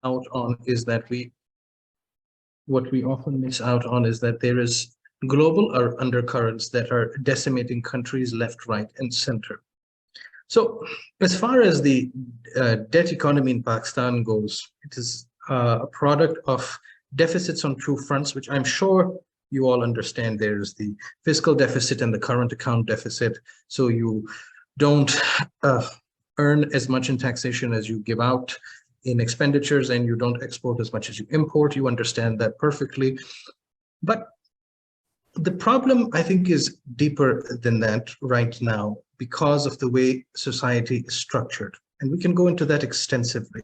out on is that what we often miss out on is that there is global or undercurrents that are decimating countries left, right, and center. So as far as the debt economy in Pakistan goes, it is a product of deficits on two fronts, which I'm sure you all understand. There's the fiscal deficit and the current account deficit. So you don't earn as much in taxation as you give out in expenditures, and you don't export as much as you import. You understand that perfectly. But the problem, I think, is deeper than that right now because of the way society is structured. And we can go into that extensively.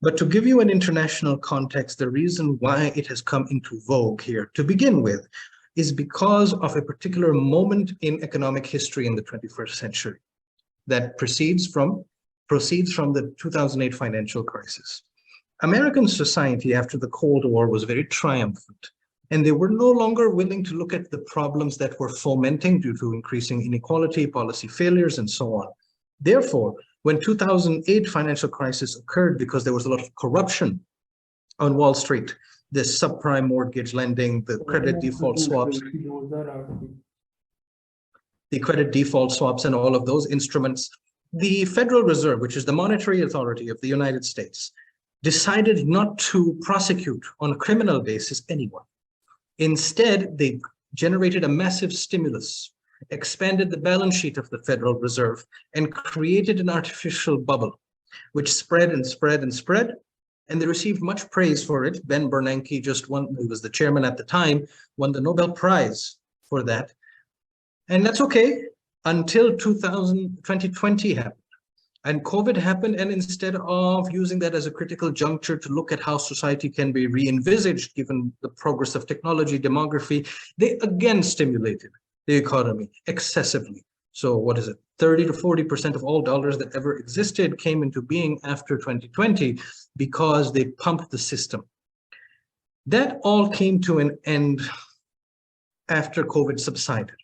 But to give you an international context, the reason why it has come into vogue here to begin with is because of a particular moment in economic history in the 21st century that proceeds from the 2008 financial crisis. American society after the Cold War was very triumphant, and they were no longer willing to look at the problems that were fomenting due to increasing inequality, policy failures, and so on. Therefore, when 2008 financial crisis occurred, because there was a lot of corruption on Wall Street, the subprime mortgage lending, the credit default swaps, and all of those instruments, the Federal Reserve, which is the monetary authority of the United States, decided not to prosecute on a criminal basis anyone. Instead, they generated a massive stimulus, expanded the balance sheet of the Federal Reserve, and created an artificial bubble, which spread and spread and spread. And they received much praise for it. Ben Bernanke just won, who was the chairman at the time, won the Nobel Prize for that. And that's okay until 2020 happened. And COVID happened, and instead of using that as a critical juncture to look at how society can be re-envisaged given the progress of technology, demography, they again stimulated the economy excessively. So what is it? 30 to 40% of all dollars that ever existed came into being after 2020 because they pumped the system. That all came to an end after COVID subsided.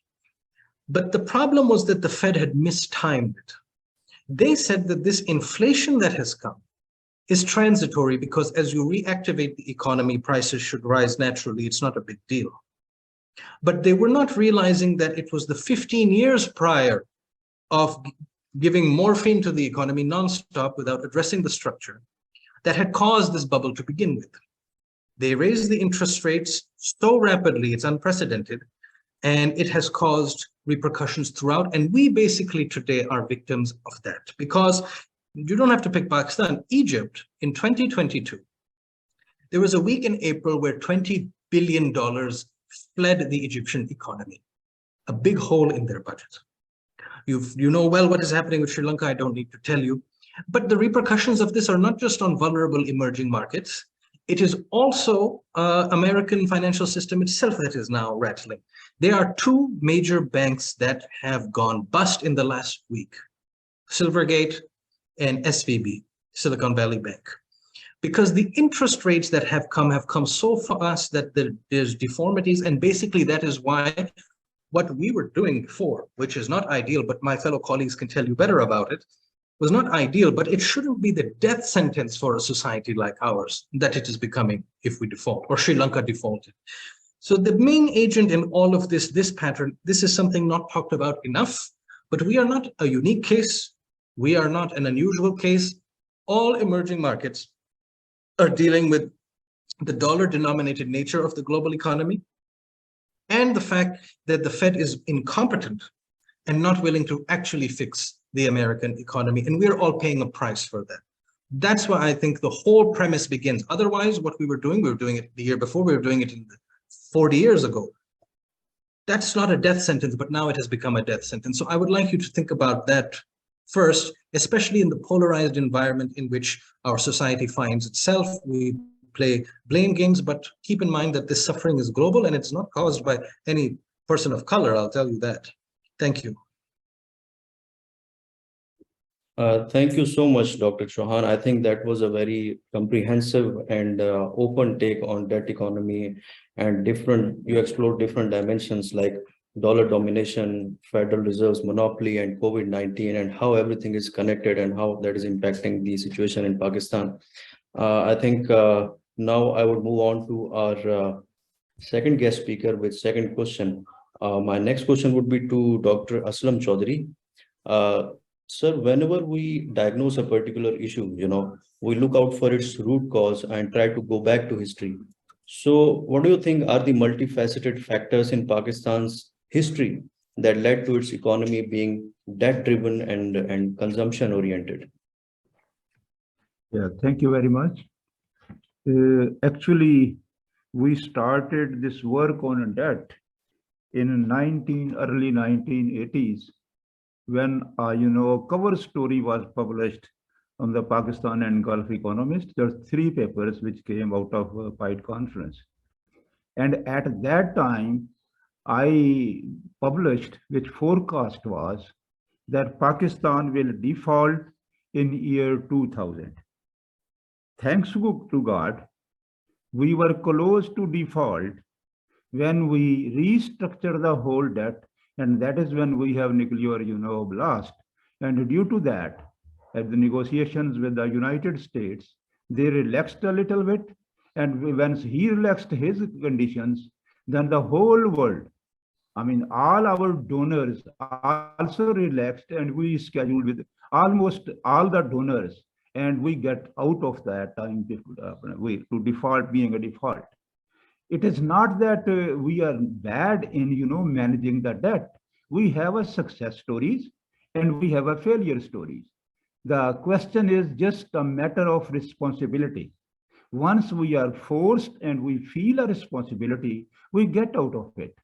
But the problem was that the Fed had mistimed it. They said that this inflation that has come is transitory because as you reactivate the economy, prices should rise naturally. It's not a big deal. But they were not realizing that it was the 15 years prior of giving morphine to the economy nonstop without addressing the structure that had caused this bubble to begin with. They raised the interest rates so rapidly, it's unprecedented, and it has caused repercussions throughout. And we basically today are victims of that because you don't have to pick Pakistan. Egypt in 2022, there was a week in April where $20 billion fled the Egyptian economy, a big hole in their budget. You know well what is happening with Sri Lanka, I don't need to tell you. But the repercussions of this are not just on vulnerable emerging markets. It is also American financial system itself that is now rattling. There are two major banks that have gone bust in the last week, Silvergate and SVB, Silicon Valley Bank. Because the interest rates that have come so fast that there's deformities, and basically that is why what we were doing before, which is not ideal, but my fellow colleagues can tell you better about it, was not ideal, but it shouldn't be the death sentence for a society like ours that it is becoming if we default, or Sri Lanka defaulted. So the main agent in all of this pattern, this is something not talked about enough, but we are not a unique case. We are not an unusual case. All emerging markets are dealing with the dollar-denominated nature of the global economy and the fact that the Fed is incompetent and not willing to actually fix the American economy. And we're all paying a price for that. That's why I think the whole premise begins. Otherwise, what we were doing it the year before, we were doing it 40 years ago. That's not a death sentence, but now it has become a death sentence. So I would like you to think about that first, especially in the polarized environment in which our society finds itself. We play blame games, but keep in mind that this suffering is global and it's not caused by any person of color, I'll tell you that. Thank you. Thank you so much, Dr. Chauhan. I think that was a very comprehensive and open take on debt economy and you explored different dimensions like dollar domination, Federal Reserve's monopoly, and COVID-19, and how everything is connected and how that is impacting the situation in Pakistan. I think now I would move on to our second guest speaker with second question. My next question would be to Dr. Aslam Choudhary. Uh, Sir, whenever we diagnose a particular issue, we look out for its root cause and try to go back to history. So, what do you think are the multifaceted factors in Pakistan's history that led to its economy being debt-driven and consumption-oriented? Yeah, thank you very much. Actually, we started this work on debt in early 1980s when a cover story was published on the Pakistan and Gulf Economist. There are three papers which came out of a PIDE conference. And at that time, I published, which forecast was that Pakistan will default in year 2000. Thanks to God, we were close to default when we restructure the whole debt, and that is when we have nuclear, blast. And due to that, at the negotiations with the United States, they relaxed a little bit. And once he relaxed his conditions, then the whole world, I mean, all our donors also relaxed, and we scheduled with almost all the donors, and we get out of that time to default being a default. It is not that we are bad in managing the debt. We have a success stories and we have a failure stories. The question is just a matter of responsibility. Once we are forced and we feel a responsibility, we get out of it.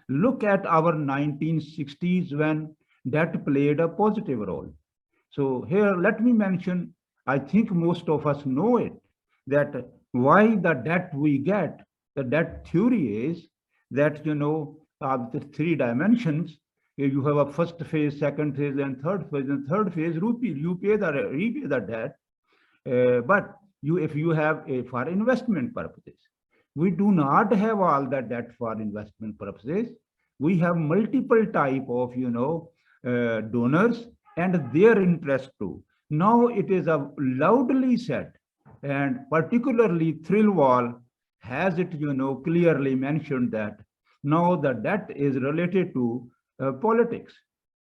Look at our 1960s when debt played a positive role. So here, let me mention, I think most of us know it, that why the debt we get, the debt theory is that, the three dimensions, you have a first phase, second phase, and third phase. And third phase, you repay the debt, but if you have for investment purposes. We do not have all the debt for investment purposes. We have multiple type of, donors and their interest too. Now it is a loudly said, and particularly Thrillwall has it, clearly mentioned that now the debt is related to politics.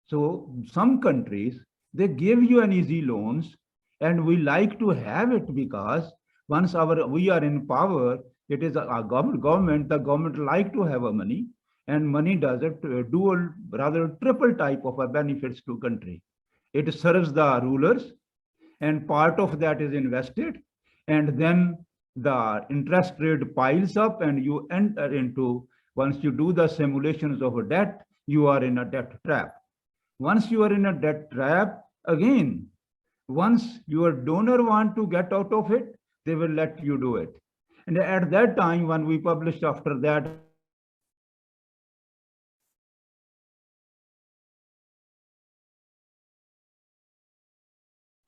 So some countries, they give you an easy loans, and we like to have it because once we are in power, it is a government, the government like to have a money, and money does it dual, rather triple type of a benefits to country. It serves the rulers, and part of that is invested, and then the interest rate piles up, and you enter into, once you do the simulations of a debt, you are in a debt trap. Once you are in a debt trap, again, once your donor want to get out of it, they will let you do it. And at that time, when we published after that,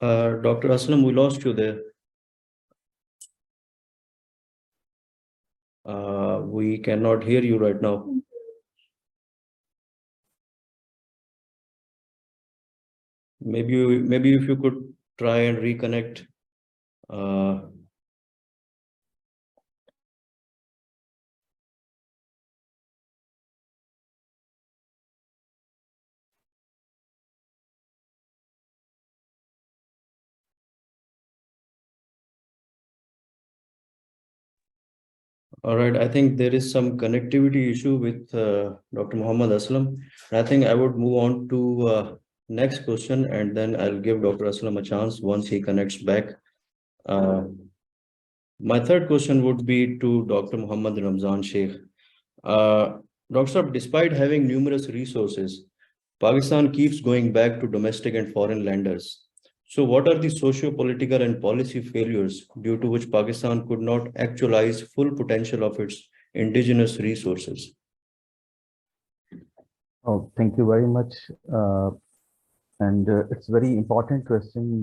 Dr. Aslam, we lost you there. We cannot hear you right now. Maybe if you could try and reconnect. All right, I think there is some connectivity issue with Dr. Muhammad Aslam. I think I would move on to next question, and then I'll give Dr. Aslam a chance once he connects back. My third question would be to Dr. Muhammad Ramzan Sheikh. Dr. Saab, despite having numerous resources, Pakistan keeps going back to domestic and foreign lenders. So what are the socio-political and policy failures due to which Pakistan could not actualize full potential of its indigenous resources? Oh, thank you very much. And it's very important question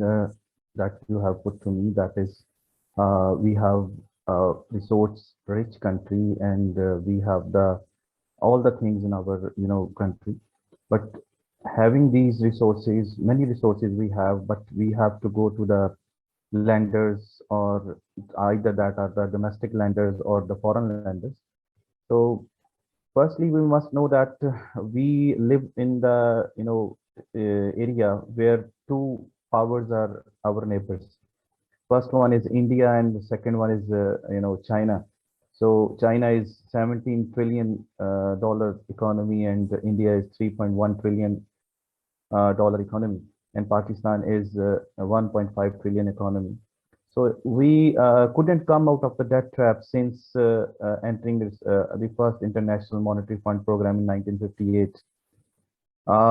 that you have put to me. That is, we have a resource-rich country, and we have all the things in our country, but having these resources, many resources we have, but we have to go to the lenders, or either that are the domestic lenders or the foreign lenders. So firstly, we must know that we live in the area where two powers are our neighbors. First one is India, and the second one is China. So China is 17 trillion dollar economy, and India is 3.1 trillion dollar economy, and Pakistan is a 1.5 trillion economy. So we couldn't come out of the debt trap since entering the first International Monetary Fund program in 1958.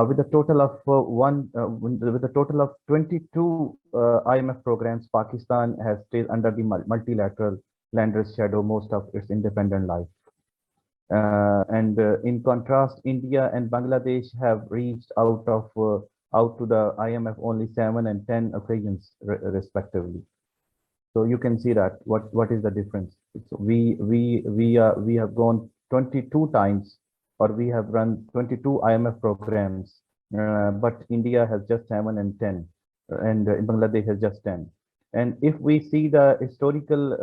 With a total of with a total of 22 IMF programs, Pakistan has stayed under the multilateral lender's shadow most of its independent life. And in contrast, India and Bangladesh have reached out to the IMF only 7 and 10 occasions respectively. So you can see that what is the difference. So we have gone 22 times, or we have run 22 IMF programs, but India has just 7 and 10, and Bangladesh has just 10. And if we see the historical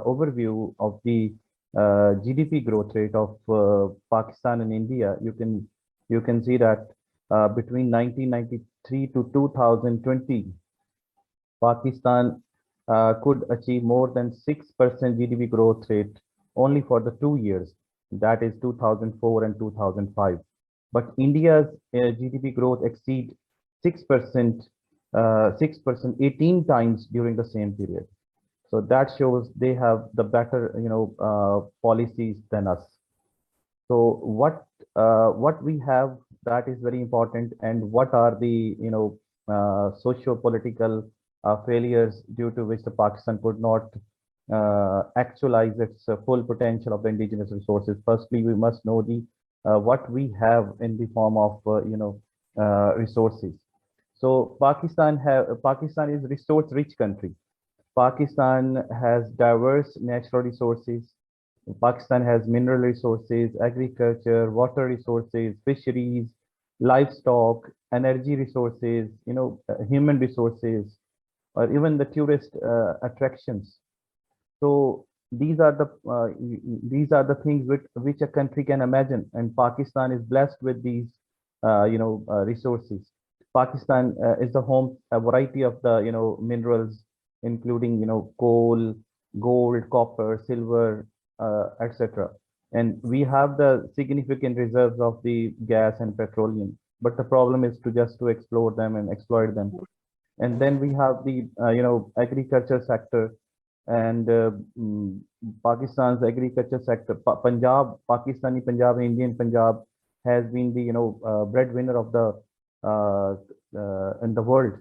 overview of the GDP growth rate of Pakistan and India, you can see that between 1993 to 2020, Pakistan could achieve more than 6% GDP growth rate only for the 2 years, that is 2004 and 2005. But India's GDP growth exceed 6%, 6%, 18 times during the same period. So that shows they have the better, policies than us. So what we have, that is very important, and what are the socio-political failures due to which the Pakistan could not actualize its full potential of the indigenous resources. Firstly, we must know the what we have in the form of resources. So Pakistan is resource-rich country. Pakistan has diverse natural resources. Pakistan has mineral resources, agriculture, water resources, fisheries, livestock, energy resources, human resources, or even the tourist attractions. So these are the things which a country can imagine, and Pakistan is blessed with these resources. Pakistan is the home a variety of the minerals, including coal, gold, copper, silver, etc. And we have the significant reserves of the gas and petroleum. But the problem is to explore them and exploit them. And then we have the agriculture sector, and Pakistan's agriculture sector. Pakistani Punjab, Indian Punjab has been the breadwinner of the in the world.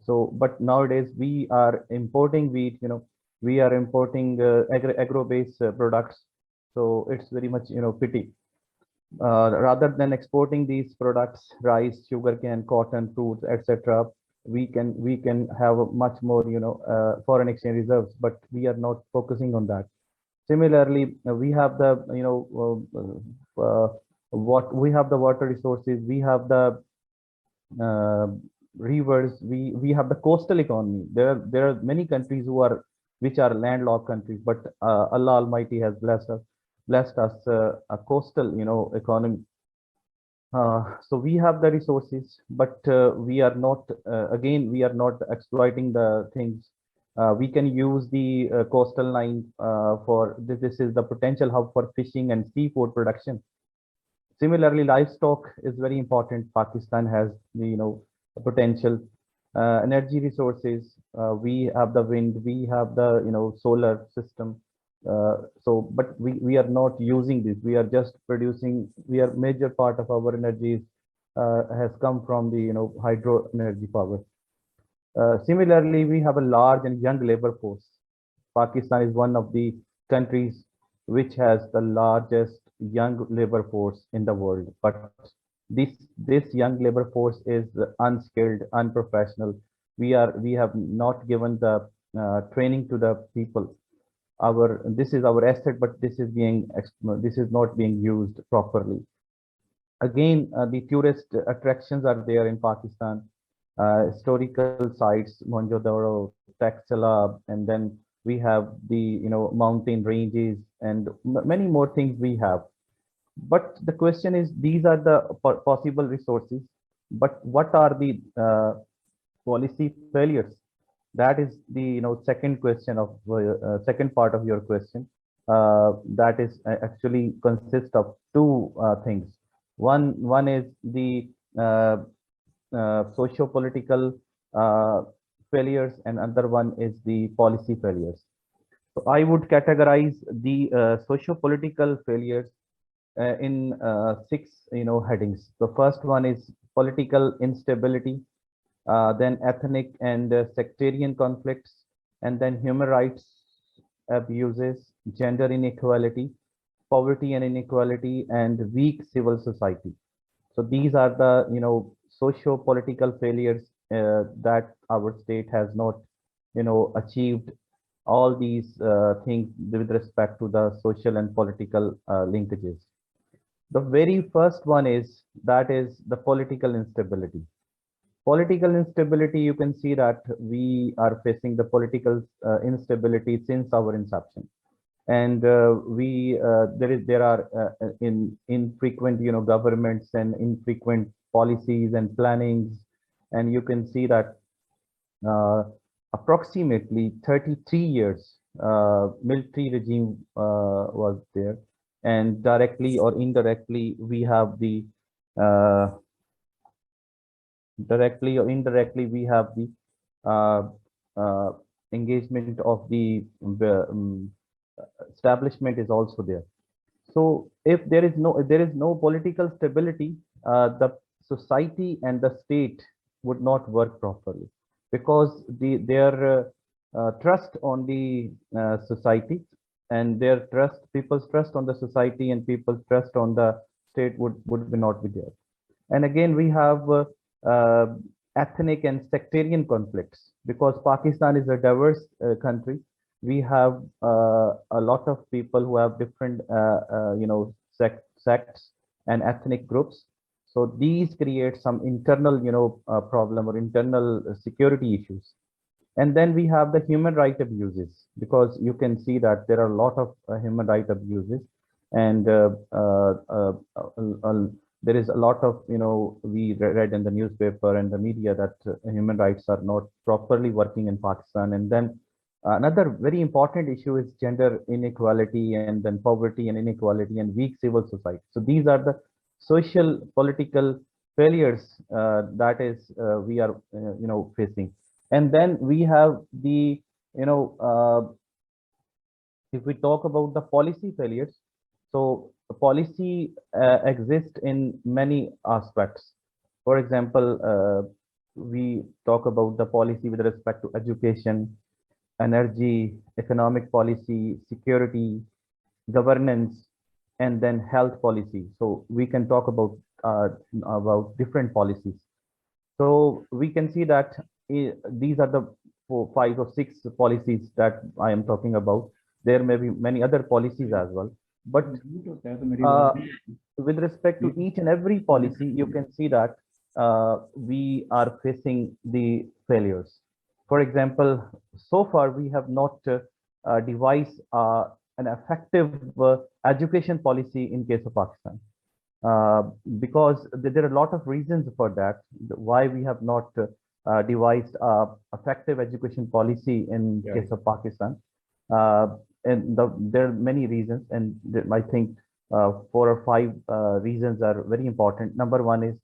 So, but nowadays we are importing wheat. We are importing agro-based products. So it's very much pity. Rather than exporting these products, rice, sugarcane, cotton, fruits, etc., we can have a much more foreign exchange reserves, but we are not focusing on that. Similarly, we have the what we have the water resources, we have the rivers, we have the coastal economy. There are many countries which are landlocked countries, but Allah Almighty has blessed us a coastal economy. So we have the resources, but we are not we are not exploiting the things. We can use the coastal line for this. This is the potential hub for fishing and seafood production. Similarly, livestock is very important. Pakistan has the potential. Energy resources. We have the wind. We have the solar system. But we are not using this. We are just producing. Major part of our energies has come from the hydro energy power. Similarly, we have a large and young labor force. Pakistan is one of the countries which has the largest young labor force in the world. But this young labor force is unskilled, unprofessional. We have not given the training to the people. This is our asset, but this is not being used properly. Again, the tourist attractions are there in Pakistan. historical sites, Mohenjo-daro, Taxila, and then we have the mountain ranges and many more things we have. But the question is, these are the possible resources, but what are the policy failures? That is the second question of second part of your question. That is actually consists of two things. One is the socio-political failures, and another one is the policy failures. So I would categorize the socio-political failures in six headings. The first one is political instability, then ethnic and sectarian conflicts, and then human rights abuses, gender inequality, poverty and inequality, and weak civil society. So these are the socio-political failures that our state has not achieved all these things with respect to the social and political linkages. The very first one is the political instability. Political instability, you can see that we are facing the political instability since our inception, and there are infrequent governments and infrequent policies and plannings, and you can see that uh, approximately 33 years military regime was there, and directly or indirectly we have the uh, directly or indirectly we have the uh, uh, engagement of the establishment is also there. So if there is no political stability, the society and the state would not work properly, because their trust on the society, and their people's trust on the society and people's trust on the state would be not be there. And again, we have uh, ethnic and sectarian conflicts, because Pakistan is a diverse country. We have a lot of people who have different, sects and ethnic groups. So these create some internal, problem or internal security issues. And then we have the human right abuses, because you can see that there are a lot of human right abuses, and there is a lot of, we read in the newspaper and the media that human rights are not properly working in Pakistan. And then another very important issue is gender inequality, and then poverty and inequality, and weak civil society. So these are the social political failures that is we are facing. And then we have the if we talk about the policy failures, so policy exists in many aspects. For example, we talk about the policy with respect to education, energy, economic policy, security, governance, and then health policy. So we can talk about different policies. So we can see that these are the 5 or 6 policies that I am talking about. There may be many other policies as well, but uh, with respect to each and every policy, you can see that we are facing the failures. For example, so far we have not devised an effective education policy in case of Pakistan. Because there are a lot of reasons for that, why we have not devised effective education policy in case of Pakistan. And there are many reasons, and I think 4 or 5 reasons are very important. Number one is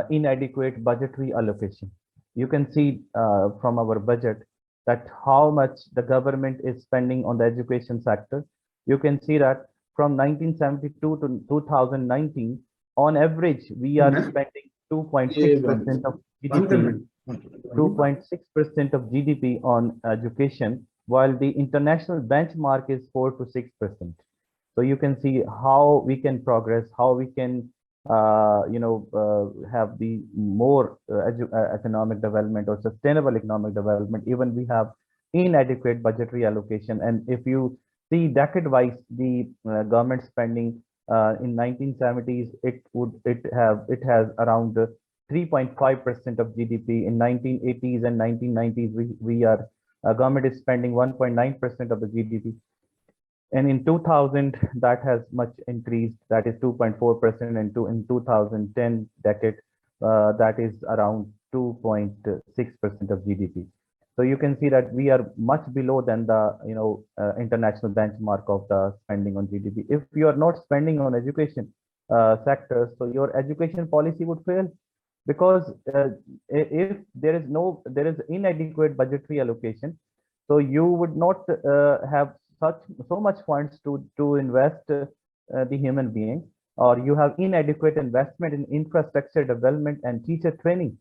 inadequate budgetary allocation. You can see from our budget that how much the government is spending on the education sector. You can see that from 1972 to 2019, on average, we are spending 2.6% of GDP, 2.6% of GDP on education, while the international benchmark is 4 to 6%. So you can see how we can progress, how we can, have the more economic development or sustainable economic development. Even we have inadequate budgetary allocation, and if you see decade-wise the government spending in 1970s, it has around 3.5% of GDP. In 1980s and 1990s, government is spending 1.9% of the GDP. And in 2000, that has much increased, that is 2.4%, and in 2010 decade, that is around 2.6% of GDP. So you can see that we are much below than the international benchmark of the spending on GDP. If you are not spending on education sectors, so your education policy would fail, because if there is inadequate budgetary allocation, so you would not have so much funds to invest the human being, or you have inadequate investment in infrastructure development and teacher training.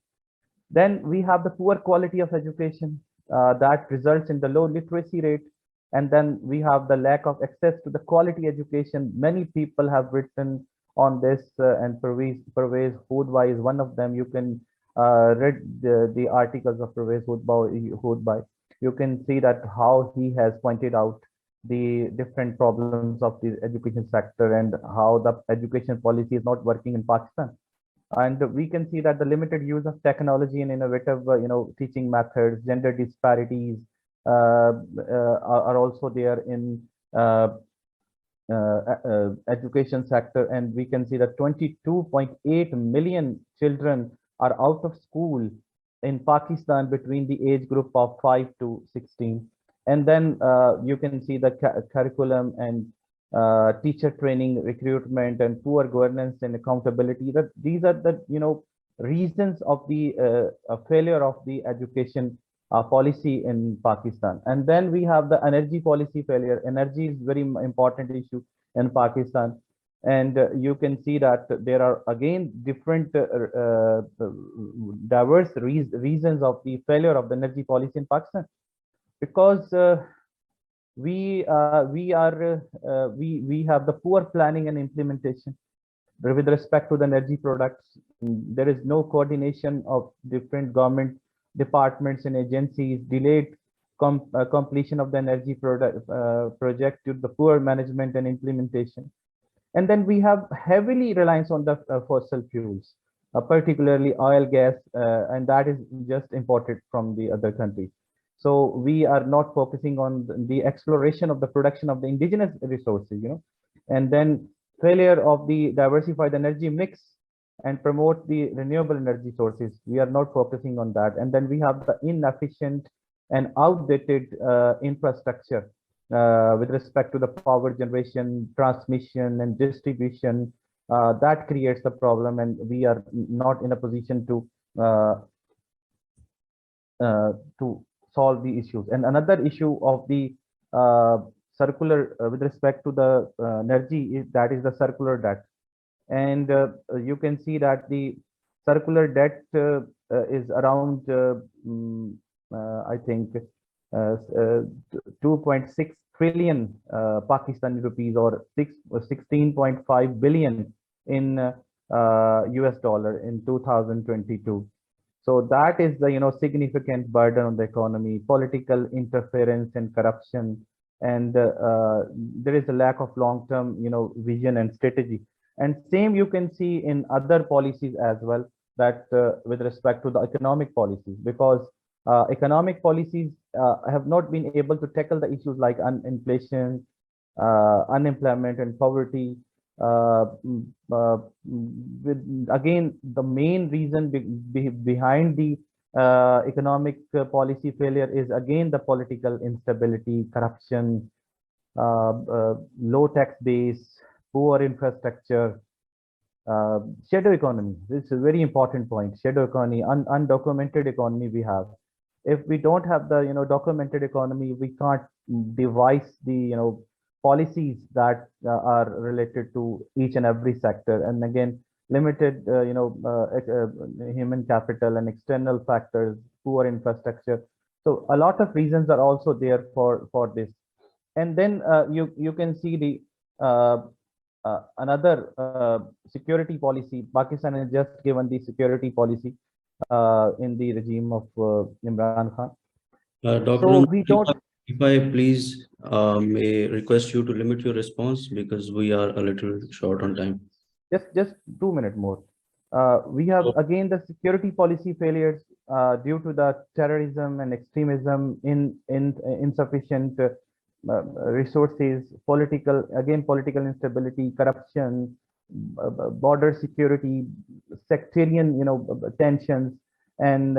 Then we have the poor quality of education that results in the low literacy rate. And then we have the lack of access to the quality education. Many people have written on this, and Pervez Hoodbhai is one of them. You can read the articles of Pervez Hoodbhai. You can see that how he has pointed out the different problems of the education sector and how the education policy is not working in Pakistan. And we can see that the limited use of technology and innovative, teaching methods, gender disparities are also there in education sector. And we can see that 22.8 million children are out of school in Pakistan between the age group of 5 to 16. And then you can see the curriculum and teacher training, recruitment, and poor governance and accountability. That these are the reasons of the failure of the education policy in Pakistan. And then we have the energy policy failure. Energy is very important issue in Pakistan, and you can see that there are again different diverse reasons of the failure of the energy policy in Pakistan, because we have the poor planning and implementation with respect to the energy products. There is no coordination of different government departments and agencies, delayed completion of the energy project due to the poor management and implementation. And then we have heavily reliance on the fossil fuels, particularly oil, gas, and that is just imported from the other countries. So we are not focusing on the exploration of the production of the indigenous resources, and then failure of the diversified energy mix and promote the renewable energy sources. We are not focusing on that. And then we have the inefficient and outdated infrastructure with respect to the power generation, transmission, and distribution. That creates the problem, and we are not in a position to solve the issues. And another issue of the circular with respect to the energy is that is the circular debt. And you can see that the circular debt is around I think 2.6 trillion Pakistani rupees, or 16.5 billion in US dollar in 2022. So that is the significant burden on the economy, political interference and corruption, and there is a lack of long-term vision and strategy. And same you can see in other policies as well, that with respect to the economic policies, because economic policies have not been able to tackle the issues like inflation, unemployment, and poverty. Again, the main reason behind the economic policy failure is again the political instability, corruption, low tax base, poor infrastructure, shadow economy. This is a very important point. Shadow economy, undocumented economy we have. If we don't have the documented economy, we can't devise the policies that are related to each and every sector. And again, limited human capital and external factors, poor infrastructure. So a lot of reasons are also there for this. And then you can see the another security policy. Pakistan has just given the security policy in the regime of Imran Khan. Dr. So we don't. If I please may request you to limit your response, because we are a little short on time. Just 2 minutes more. We have again the security policy failures due to the terrorism and extremism, in insufficient resources, political instability, corruption, border security, sectarian, tensions, and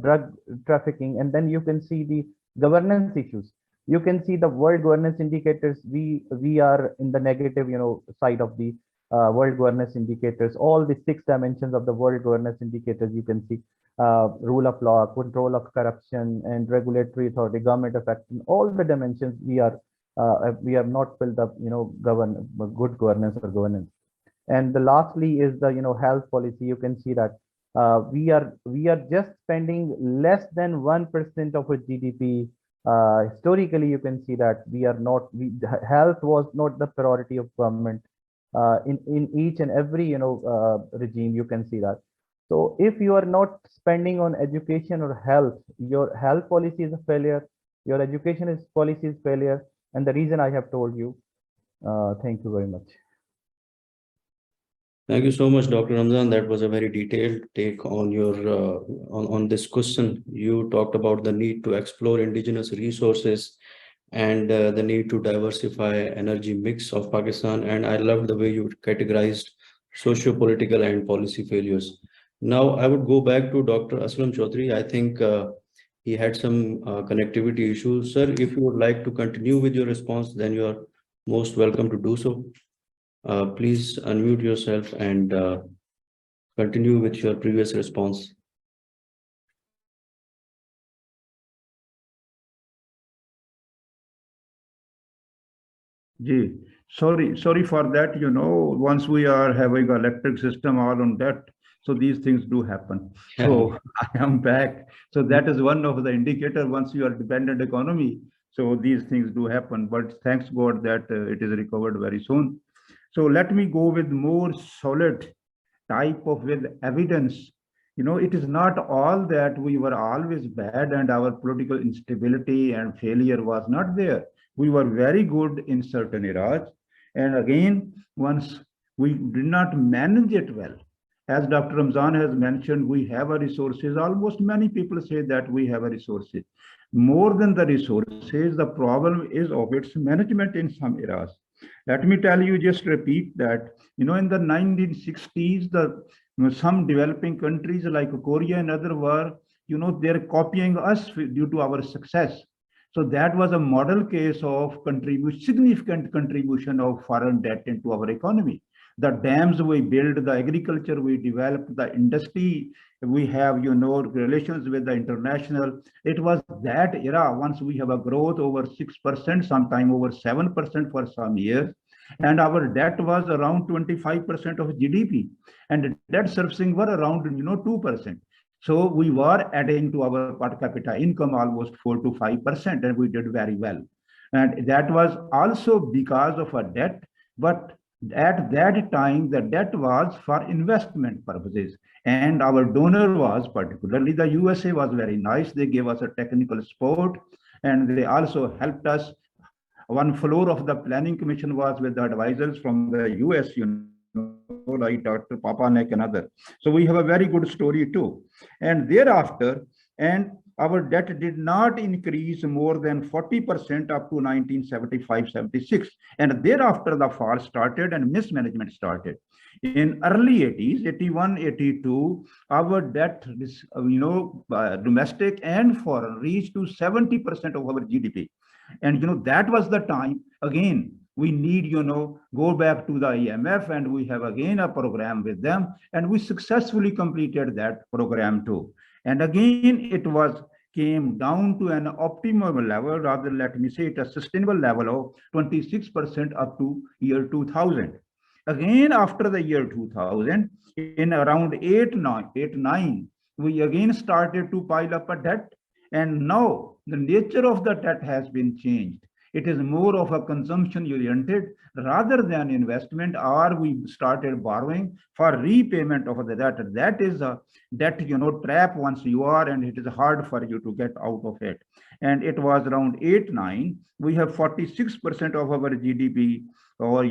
drug trafficking. And then you can see the governance issues. You can see the world governance indicators. We are in the negative, side of the world governance indicators. All the 6 dimensions of the world governance indicators, you can see rule of law, control of corruption, and regulatory authority, government effectiveness. All the dimensions we have not built up, good governance or governance. And the lastly is the health policy. You can see that we are just spending less than 1% of our GDP. Historically, you can see that health was not the priority of government in each and every regime. You can see that. So if you are not spending on education or health, your health policy is a failure, your education policy is failure, and the reason I have told you. Thank you very much. Thank you so much, Dr. Ramzan. That was a very detailed take on your on this question. You talked about the need to explore indigenous resources and the need to diversify energy mix of Pakistan. And I loved the way you categorized socio-political and policy failures. Now, I would go back to Dr. Aslam Choudhary. I think he had some connectivity issues. Sir, if you would like to continue with your response, then you are most welcome to do so. Please unmute yourself and continue with your previous response. Sorry for that. Once we are having electric system all on that, so these things do happen. So I am back. So that is one of the indicator. Once you are dependent economy, so these things do happen. But thanks God that it is recovered very soon. So let me go with more solid type of with evidence. It is not all that we were always bad and our political instability and failure was not there. We were very good in certain eras. And again, once we did not manage it well. As Dr. Ramzan has mentioned, we have a resources. Almost many people say that we have a resources. More than the resources, the problem is of its management in some eras. Let me tell you, just repeat that, in the 1960s, some developing countries like Korea and other were, they're copying us due to our success. So that was a model case of significant contribution of foreign debt into our economy. The dams we build, the agriculture we develop, the industry we have, relations with the international. It was that era. Once we have a growth over 6%, sometime over 7% for some years, and our debt was around 25% of GDP, and debt servicing were around 2%. So we were adding to our per capita income almost 4 to 5%, and we did very well. And that was also because of a debt, but at that time, the debt was for investment purposes. And our donor was, particularly the USA, was very nice. They gave us a technical support, and they also helped us. One floor of the planning commission was with the advisors from the US, like Dr. Papanek and others. So we have a very good story too. And thereafter, our debt did not increase more than 40% up to 1975-76. And thereafter, the fall started and mismanagement started. In early 80s, 81, 82, our debt, domestic and foreign, reached to 70% of our GDP. And that was the time, again, we need, go back to the IMF, and we have again a program with them, and we successfully completed that program too. And again, it came down to an optimum level, rather let me say it a sustainable level of 26% up to year 2000. Again, after the year 2000, in around 8-9, we again started to pile up a debt. And now the nature of the debt has been changed. It is more of a consumption oriented rather than investment, or we started borrowing for repayment of the debt. That is a debt, trap once you are, and it is hard for you to get out of it. And it was around 8-9. We have 46% of our GDP, or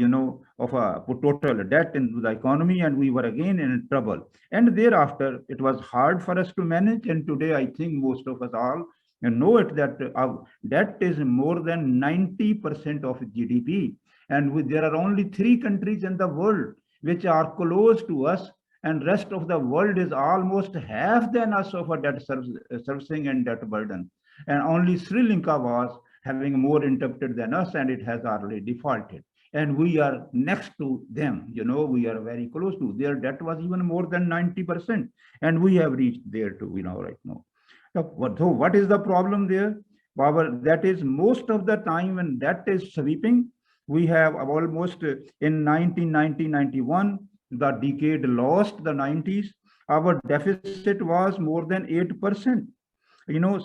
of a total debt into the economy, and we were again in trouble. And thereafter, it was hard for us to manage. And today, I think most of us all know it, that our debt is more than 90% of GDP. And there are only 3 countries in the world which are close to us, and rest of the world is almost half than us of a debt servicing and debt burden. And only Sri Lanka was having more interpreted than us, and it has already defaulted. And we are next to them, we are very close to. Their debt was even more than 90%, and we have reached there too, right now. So what is the problem there? That is, most of the time when debt is sweeping, we have almost in 1990-91, the decade lost the 90s, our deficit was more than 8%.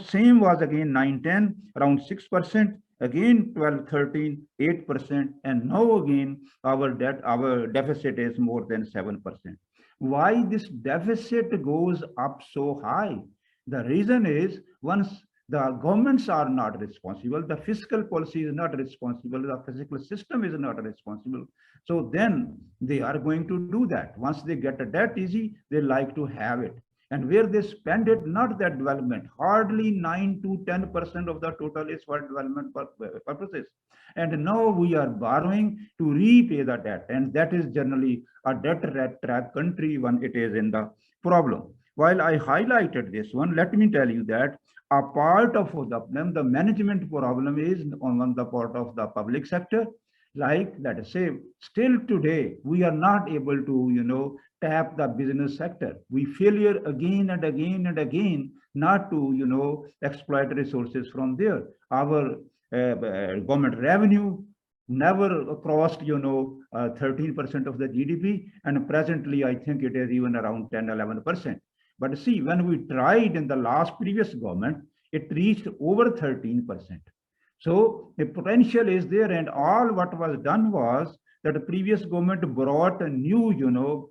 Same was again 9-10, around 6%, again 12-13, 8%, and now again our deficit is more than 7%. Why this deficit goes up so high? The reason is, once the governments are not responsible, the fiscal policy is not responsible, the fiscal system is not responsible. So then they are going to do that. Once they get a debt easy, they like to have it. And where they spend it, not that development, hardly 9 to 10% of the total is for development purposes. And now we are borrowing to repay the debt. And that is generally a debt trap country when it is in the problem. While I highlighted this one, let me tell you that a part of the problem, the management problem, is on the part of the public sector. Like, let us say, still today, we are not able to, tap the business sector. We failure again and again and again not to, exploit resources from there. Our government revenue never crossed, 13% of the GDP, and presently I think it is even around 10-11%. But see, when we tried in the last previous government, it reached over 13%. So the potential is there, and all what was done was that the previous government brought a new,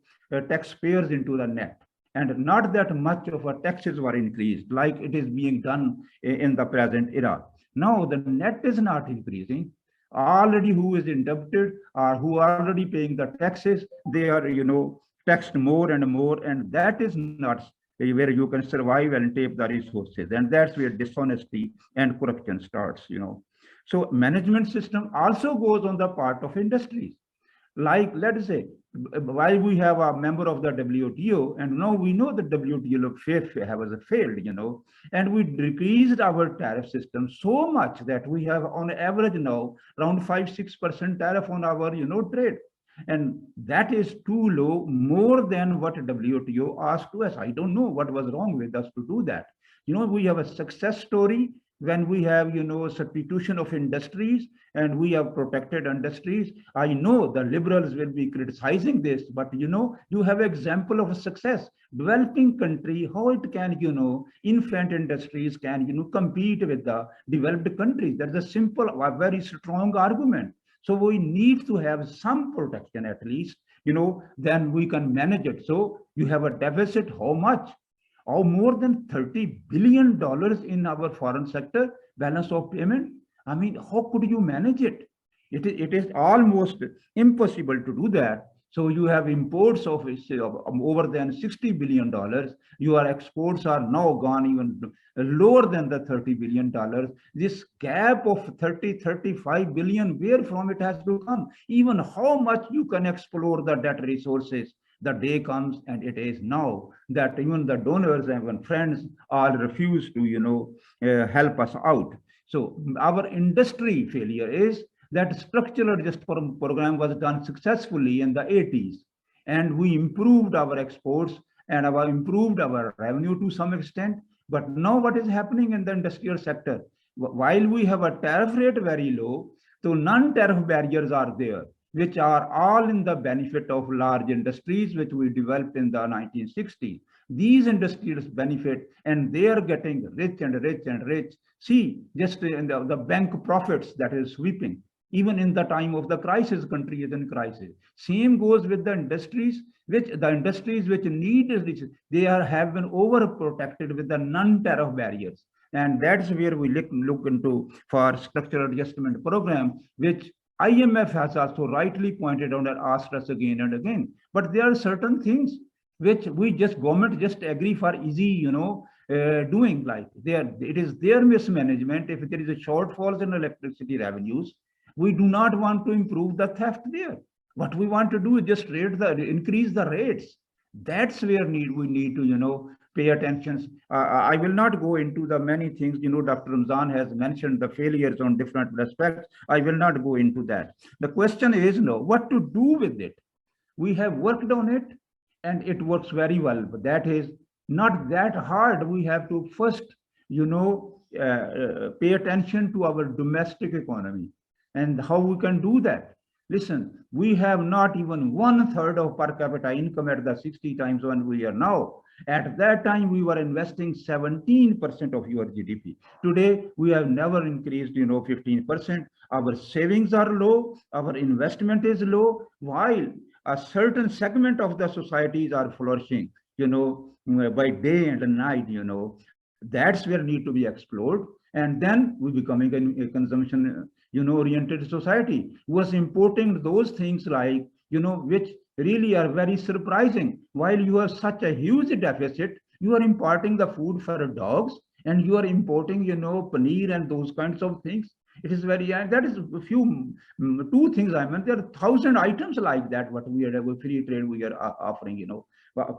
taxpayers into the net, and not that much of a taxes were increased like it is being done in the present era. Now the net is not increasing. Already who is indebted or who are already paying the taxes, they are, taxed more and more, and that is not where you can survive and tap the resources. And that's where dishonesty and corruption starts, So management system also goes on the part of industries. Like, let's say, while we have a member of the WTO, and now we know the WTO has failed, and we decreased our tariff system so much that we have on average now around 5-6% tariff on our, trade. And that is too low, more than what WTO asked to us. I don't know what was wrong with us to do that. We have a success story when we have, substitution of industries, and we have protected industries. I know the liberals will be criticizing this, but you have example of a success. Developing country, how it can, infant industries can, compete with the developed countries. That's a simple, a very strong argument. So we need to have some protection at least, then we can manage it. So you have a deficit, how much? Or more than $30 billion in our foreign sector balance of payment. I mean, how could you manage it? It is almost impossible to do that. So you have imports of over than $60 billion. Your exports are now gone even lower than the $30 billion. This gap of 35 billion, where from it has to come? Even how much you can explore the debt resources. The day comes, and it is now, that even the donors and even friends all refuse to, help us out. So our industry failure is that structural adjustment program was done successfully in the 80s, and we improved our exports and improved our revenue to some extent. But now what is happening in the industrial sector? While we have a tariff rate very low, so non-tariff barriers are there, which are all in the benefit of large industries, which we developed in the 1960s. These industries benefit, and they are getting rich and rich and rich. See, just in the bank profits that is sweeping. Even in the time of the crisis, country is in crisis. Same goes with the industries, which need this, they have been overprotected with the non-tariff barriers. And that's where we look into for structural adjustment program, which IMF has also rightly pointed out and asked us again and again. But there are certain things which government just agree for easy, doing, like it is their mismanagement. If there is a shortfall in electricity revenues, we do not want to improve the theft there. What we want to do is just increase the rates. That's where we need to, pay attention. I will not go into the many things, Dr. Ramzan has mentioned the failures on different aspects. I will not go into that. The question is, what to do with it. We have worked on it and it works very well, but that is not that hard. We have to first, pay attention to our domestic economy and how we can do that. Listen, we have not even 1/3 of per capita income at the 60 times when we are now. At that time, we were investing 17% of your GDP. Today, we have never increased, 15%. Our savings are low, our investment is low, while a certain segment of the societies are flourishing, by day and night, that's where need to be explored. And then we becoming a consumption, oriented society was importing those things like, which really are very surprising. While you have such a huge deficit, you are importing the food for dogs and you are importing, paneer and those kinds of things. It is very, that is a few, two things I meant. There are 1,000 items like that, what we are free trade we are offering,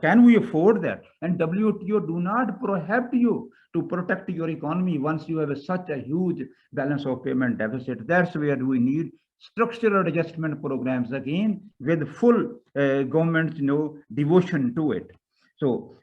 Can we afford that? And WTO do not prohibit you to protect your economy once you have such a huge balance of payment deficit. That's where we need structural adjustment programs again with full government, devotion to it. So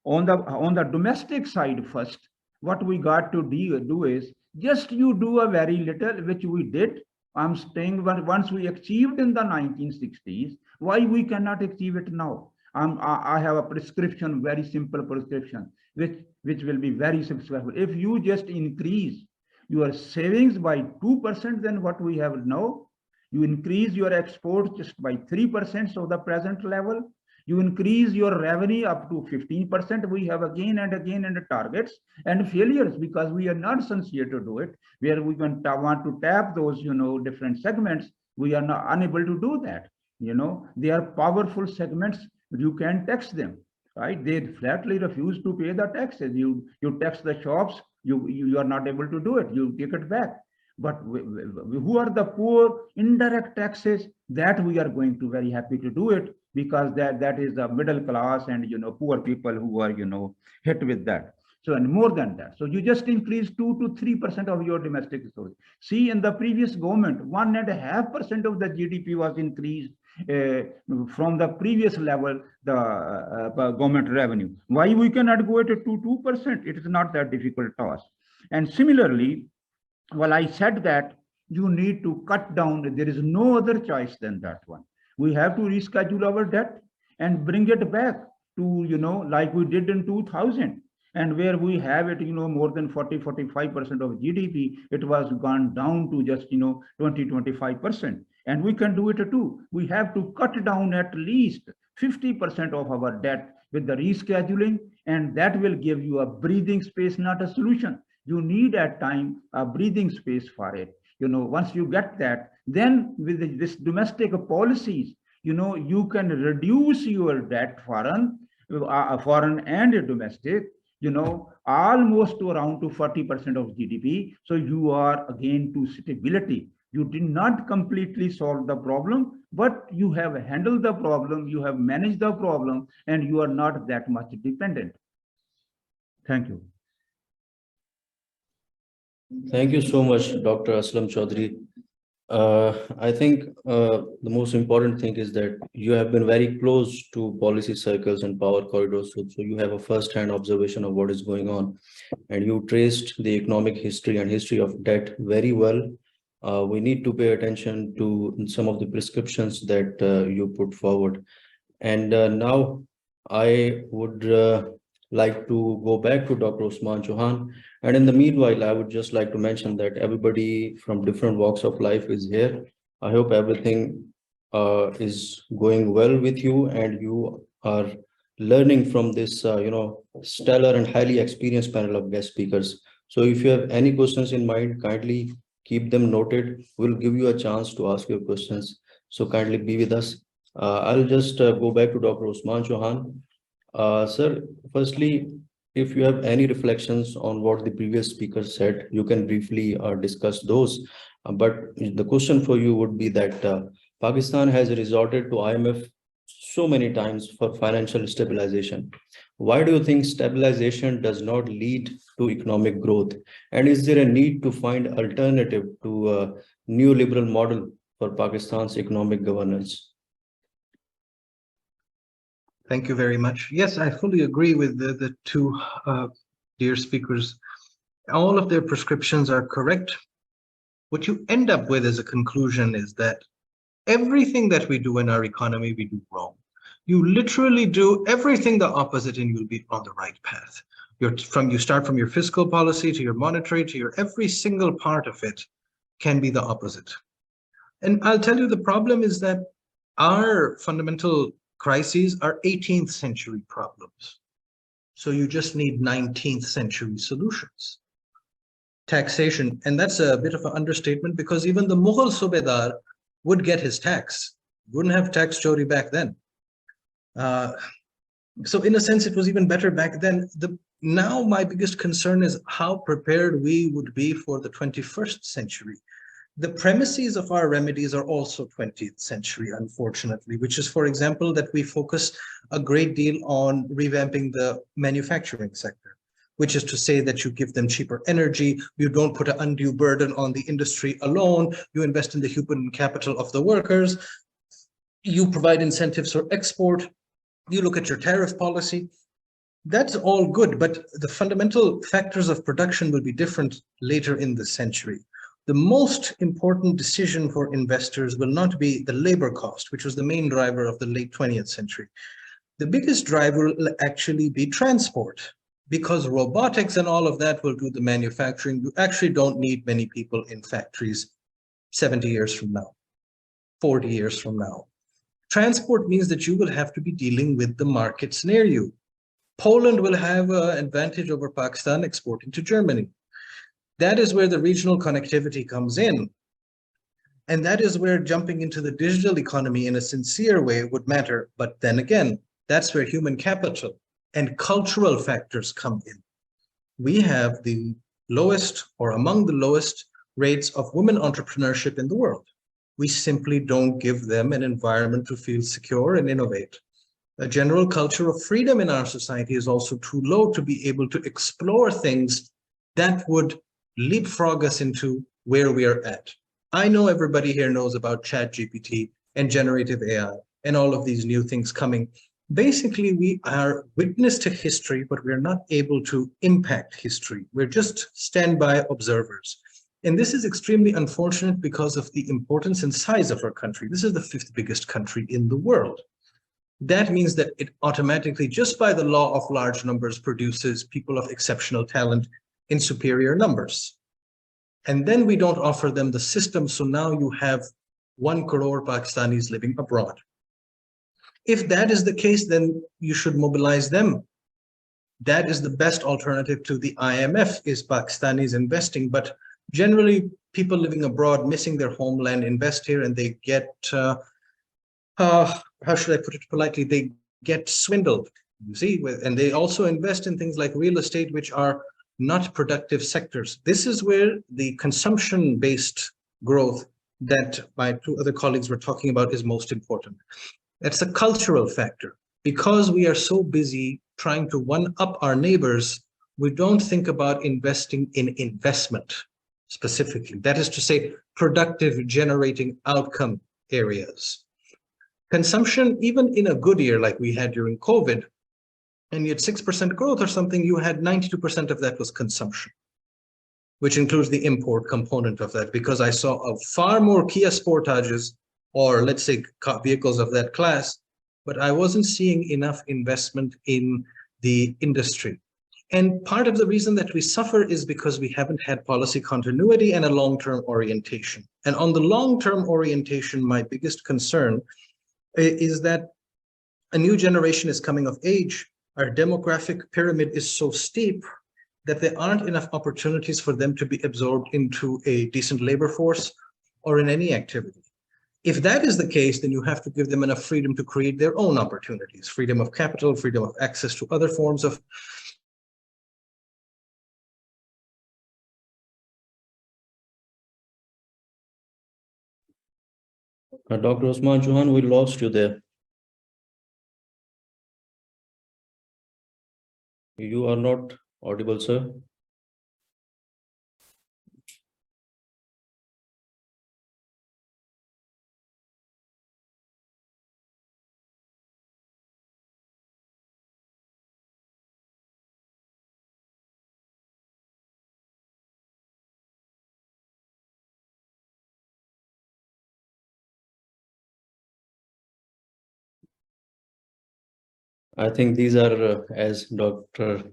on the domestic side first, what we got to do is just you do a very little, which we did. I'm saying once we achieved in the 1960s, why we cannot achieve it now? I have a prescription, very simple prescription, which will be very successful. If you just increase your savings by 2% than what we have now, you increase your export just by 3% of the present level, you increase your revenue up to 15%. We have again and again and targets and failures because we are not sincere to do it. Where we want to tap those, different segments, we are not unable to do that. They are powerful segments. You can tax them, right? They flatly refuse to pay the taxes. You tax the shops. You are not able to do it. You take it back. But who are the poor? Indirect taxes, that we are going to very happy to do it, because that is the middle class and poor people who are hit with that. So, and more than that, so you just increase 2 to 3% of your domestic resources. See, in the previous government, 1.5% of the GDP was increased from the previous level, the government revenue. Why we cannot go to 2%? It is not that difficult task. And similarly, well, I said that you need to cut down. There is no other choice than that one. We have to reschedule our debt and bring it back to, like we did in 2000. And where we have it, more than 40-45% of GDP, it was gone down to just, 20-25%. And we can do it too. We have to cut down at least 50% of our debt with the rescheduling, and that will give you a breathing space, not a solution. You need at time a breathing space for it. Once you get that, then with this domestic policies, you can reduce your debt, foreign and domestic, almost to around to 40% of GDP. So you are again to stability. You did not completely solve the problem, but you have handled the problem, you have managed the problem, and you are not that much dependent. Thank you. Thank you so much, Dr. Aslam Choudhary. I think the most important thing is that you have been very close to policy circles and power corridors. So you have a first-hand observation of what is going on, and you traced the economic history and history of debt very well. We need to pay attention to some of the prescriptions that you put forward. And now I would like to go back to Dr. Usman Chohan. And in the meanwhile, I would just like to mention that everybody from different walks of life is here. I hope everything is going well with you and you are learning from this, stellar and highly experienced panel of guest speakers. So if you have any questions in mind, kindly keep them noted. We'll give you a chance to ask your questions. So kindly be with us. I'll just go back to Dr. Usman Chohan. Sir, firstly, if you have any reflections on what the previous speaker said, you can briefly discuss those. But the question for you would be that Pakistan has resorted to IMF so many times for financial stabilization. Why do you think stabilization does not lead to economic growth? And is there a need to find alternative to a neoliberal model for Pakistan's economic governance? Thank you very much. Yes, I fully agree with the two dear speakers. All of their prescriptions are correct. What you end up with as a conclusion is that everything that we do in our economy, we do wrong. You literally do everything the opposite and you'll be on the right path. You start from your fiscal policy to your monetary to your every single part of it can be the opposite. And I'll tell you, the problem is that our fundamental crises are 18th century problems. So you just need 19th century solutions. Taxation, and that's a bit of an understatement because even the Mughal Subedar would get his tax. Wouldn't have tax chori back then. So in a sense, it was even better back then. Now my biggest concern is how prepared we would be for the 21st century. The premises of our remedies are also 20th century, unfortunately, which is, for example, that we focus a great deal on revamping the manufacturing sector, which is to say that you give them cheaper energy, you don't put an undue burden on the industry alone, you invest in the human capital of the workers, you provide incentives for export, you look at your tariff policy. That's all good, but the fundamental factors of production will be different later in the century. The most important decision for investors will not be the labor cost, which was the main driver of the late 20th century. The biggest driver will actually be transport, because robotics and all of that will do the manufacturing. You actually don't need many people in factories 70 years from now, 40 years from now. Transport means that you will have to be dealing with the markets near you. Poland will have an advantage over Pakistan exporting to Germany. That is where the regional connectivity comes in. And that is where jumping into the digital economy in a sincere way would matter. But then again, that's where human capital and cultural factors come in. We have the lowest or among the lowest rates of women entrepreneurship in the world. We simply don't give them an environment to feel secure and innovate. A general culture of freedom in our society is also too low to be able to explore things that would leapfrog us into where we are at. I know everybody here knows about ChatGPT and generative AI and all of these new things coming. Basically, we are witness to history, but we're not able to impact history. We're just standby observers. And this is extremely unfortunate because of the importance and size of our country. This is the 5th biggest country in the world. That means that it automatically, just by the law of large numbers, produces people of exceptional talent in superior numbers. And then we don't offer them the system. So now you have 1 crore Pakistanis living abroad. If that is the case, then you should mobilize them. That is the best alternative to the IMF, is Pakistanis investing. But generally, people living abroad, missing their homeland, invest here and they get, how should I put it politely? They get swindled, you see, and they also invest in things like real estate, which are not productive sectors. This is where the consumption-based growth that my 2 other colleagues were talking about is most important. That's a cultural factor. Because we are so busy trying to one-up our neighbors, we don't think about investing in investment specifically. That is to say, productive, generating outcome areas. Consumption, even in a good year like we had during COVID, and you had 6% growth or something, you had 92% of that was consumption, which includes the import component of that, because I saw a far more Kia Sportages, or let's say vehicles of that class, but I wasn't seeing enough investment in the industry. And part of the reason that we suffer is because we haven't had policy continuity and a long-term orientation. And on the long-term orientation, my biggest concern is that a new generation is coming of age. Our demographic pyramid is so steep that there aren't enough opportunities for them to be absorbed into a decent labor force or in any activity. If that is the case, then you have to give them enough freedom to create their own opportunities, freedom of capital, freedom of access to other forms of Dr. Usman Chohan, we lost you there. You are not audible, sir. I think these are, as Dr.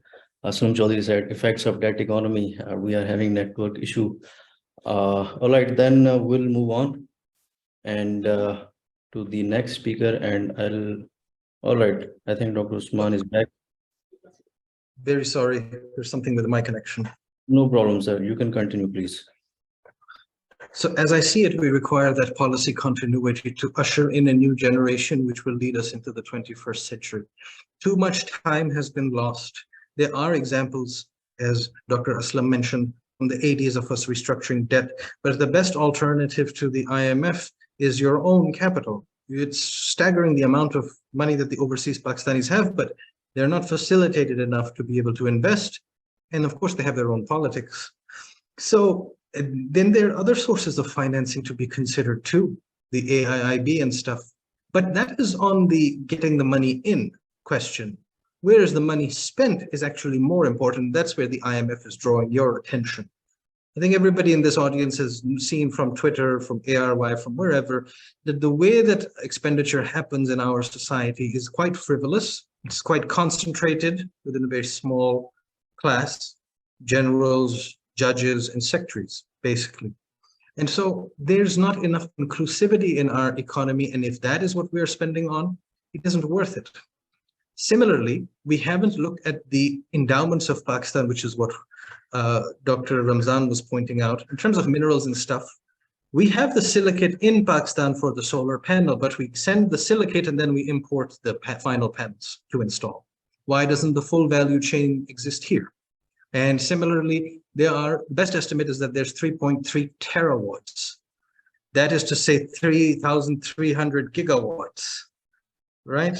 Aslam Choudhary said, effects of that economy. We are having network issue. All right, then we'll move on and to the next speaker. And all right, I think Dr. Usman is back. Very sorry, there's something with my connection. No problem, sir. You can continue, please. So as I see it, we require that policy continuity to usher in a new generation, which will lead us into the 21st century. Too much time has been lost. There are examples, as Dr. Aslam mentioned, from the 80s of us restructuring debt, but the best alternative to the IMF is your own capital. It's staggering the amount of money that the overseas Pakistanis have, but they're not facilitated enough to be able to invest. And of course, they have their own politics. So then there are other sources of financing to be considered too, the AIIB and stuff. But that is on the getting the money in question. Where is the money spent is actually more important. That's where the IMF is drawing your attention. I think everybody in this audience has seen from Twitter, from ARY, from wherever, that the way that expenditure happens in our society is quite frivolous. It's quite concentrated within a very small class, generals, judges, and secretaries, basically. And so there's not enough inclusivity in our economy. And if that is what we're spending on, it isn't worth it. Similarly, we haven't looked at the endowments of Pakistan, which is what Dr. Ramzan was pointing out. In terms of minerals and stuff, we have the silicate in Pakistan for the solar panel, but we send the silicate and then we import the final panels to install. Why doesn't the full value chain exist here? And similarly, best estimate is that there's 3.3 terawatts. That is to say 3,300 gigawatts, right?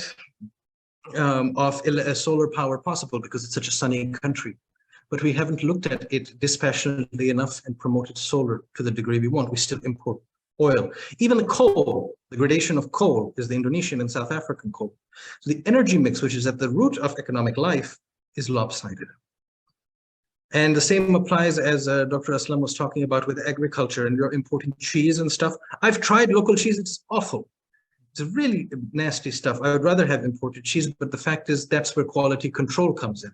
Of solar power possible because it's such a sunny country. But we haven't looked at it dispassionately enough and promoted solar to the degree we want. We still import oil. Even coal, the gradation of coal is the Indonesian and South African coal. So the energy mix, which is at the root of economic life, is lopsided. And the same applies as Dr. Aslam was talking about with agriculture and you're importing cheese and stuff. I've tried local cheese, it's awful. It's really nasty stuff. I would rather have imported cheese, but the fact is that's where quality control comes in.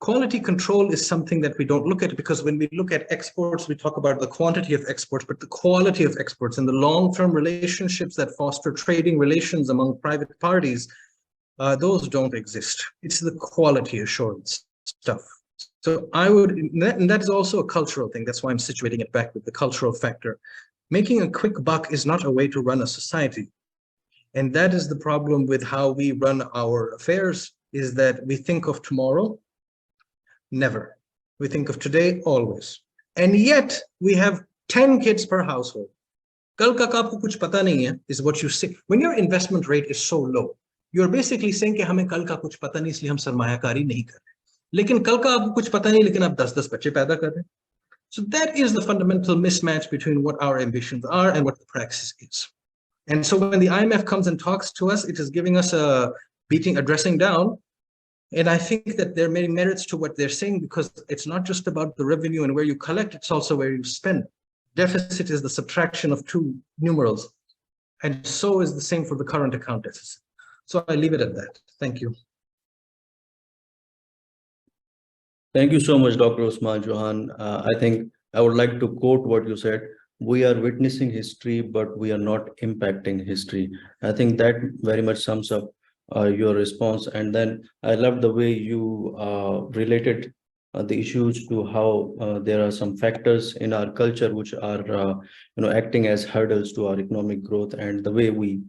Quality control is something that we don't look at because when we look at exports, we talk about the quantity of exports, but the quality of exports and the long-term relationships that foster trading relations among private parties, those don't exist. It's the quality assurance stuff. So I would, and that is also a cultural thing. That's why I'm situating it back with the cultural factor. Making a quick buck is not a way to run a society. And that is the problem with how we run our affairs, is that we think of tomorrow, never. We think of today, always. And yet we have 10 kids per household. Kal ka aapko kuch pata nahi hai is what you say. When your investment rate is so low, you're basically saying कि हमें कल का कुछ पता नहीं इसलिए हम सरमायाकारी नहीं कर रहे. लेकिन कल का आपको कुछ पता नहीं लेकिन आप 10-10 बच्चे पैदा कर रहे हैं. So that is the fundamental mismatch between what our ambitions are and what the praxis is. And so when the IMF comes and talks to us, it is giving us a dressing down. And I think that there are many merits to what they're saying because it's not just about the revenue and where you collect, it's also where you spend. Deficit is the subtraction of two numerals. And so is the same for the current account deficit. So I leave it at that. Thank you. Thank you so much, Dr. Usman Chohan. I think I would like to quote what you said. We are witnessing history, but we are not impacting history. I think that very much sums up your response. And then I love the way you related the issues to how there are some factors in our culture which are, acting as hurdles to our economic growth and the way we,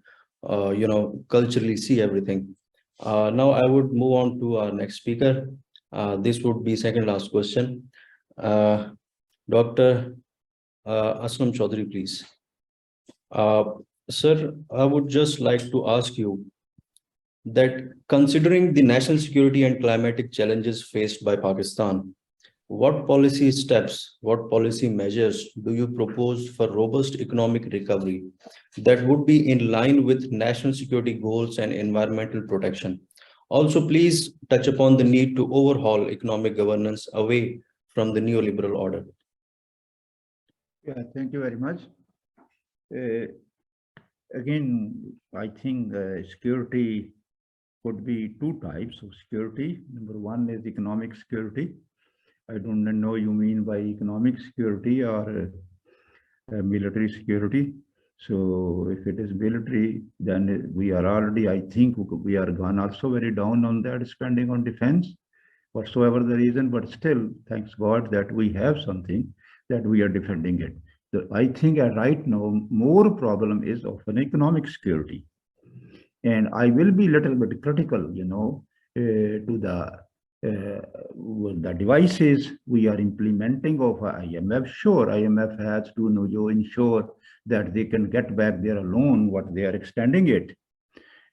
culturally see everything. Now I would move on to our next speaker. This would be second last question. Uh, Dr. Aslam Choudhary, please. Uh, Sir, I would just like to ask you that considering the national security and climatic challenges faced by Pakistan, what policy steps, what policy measures do you propose for robust economic recovery that would be in line with national security goals and environmental protection? Also, please touch upon the need to overhaul economic governance away from the neoliberal order. Yeah, thank you very much. Again, I think security could be two types of security. Number one is economic security. I don't know you mean by economic security or military security. So if it is military, then we are already, I think we are gone also very down on that spending on defense, whatsoever the reason, but still, thanks God that we have something that we are defending it. So I think right now, more problem is of an economic security. And I will be little bit critical, to the devices we are implementing of IMF. Sure, IMF has to ensure that they can get back their loan, what they are extending it.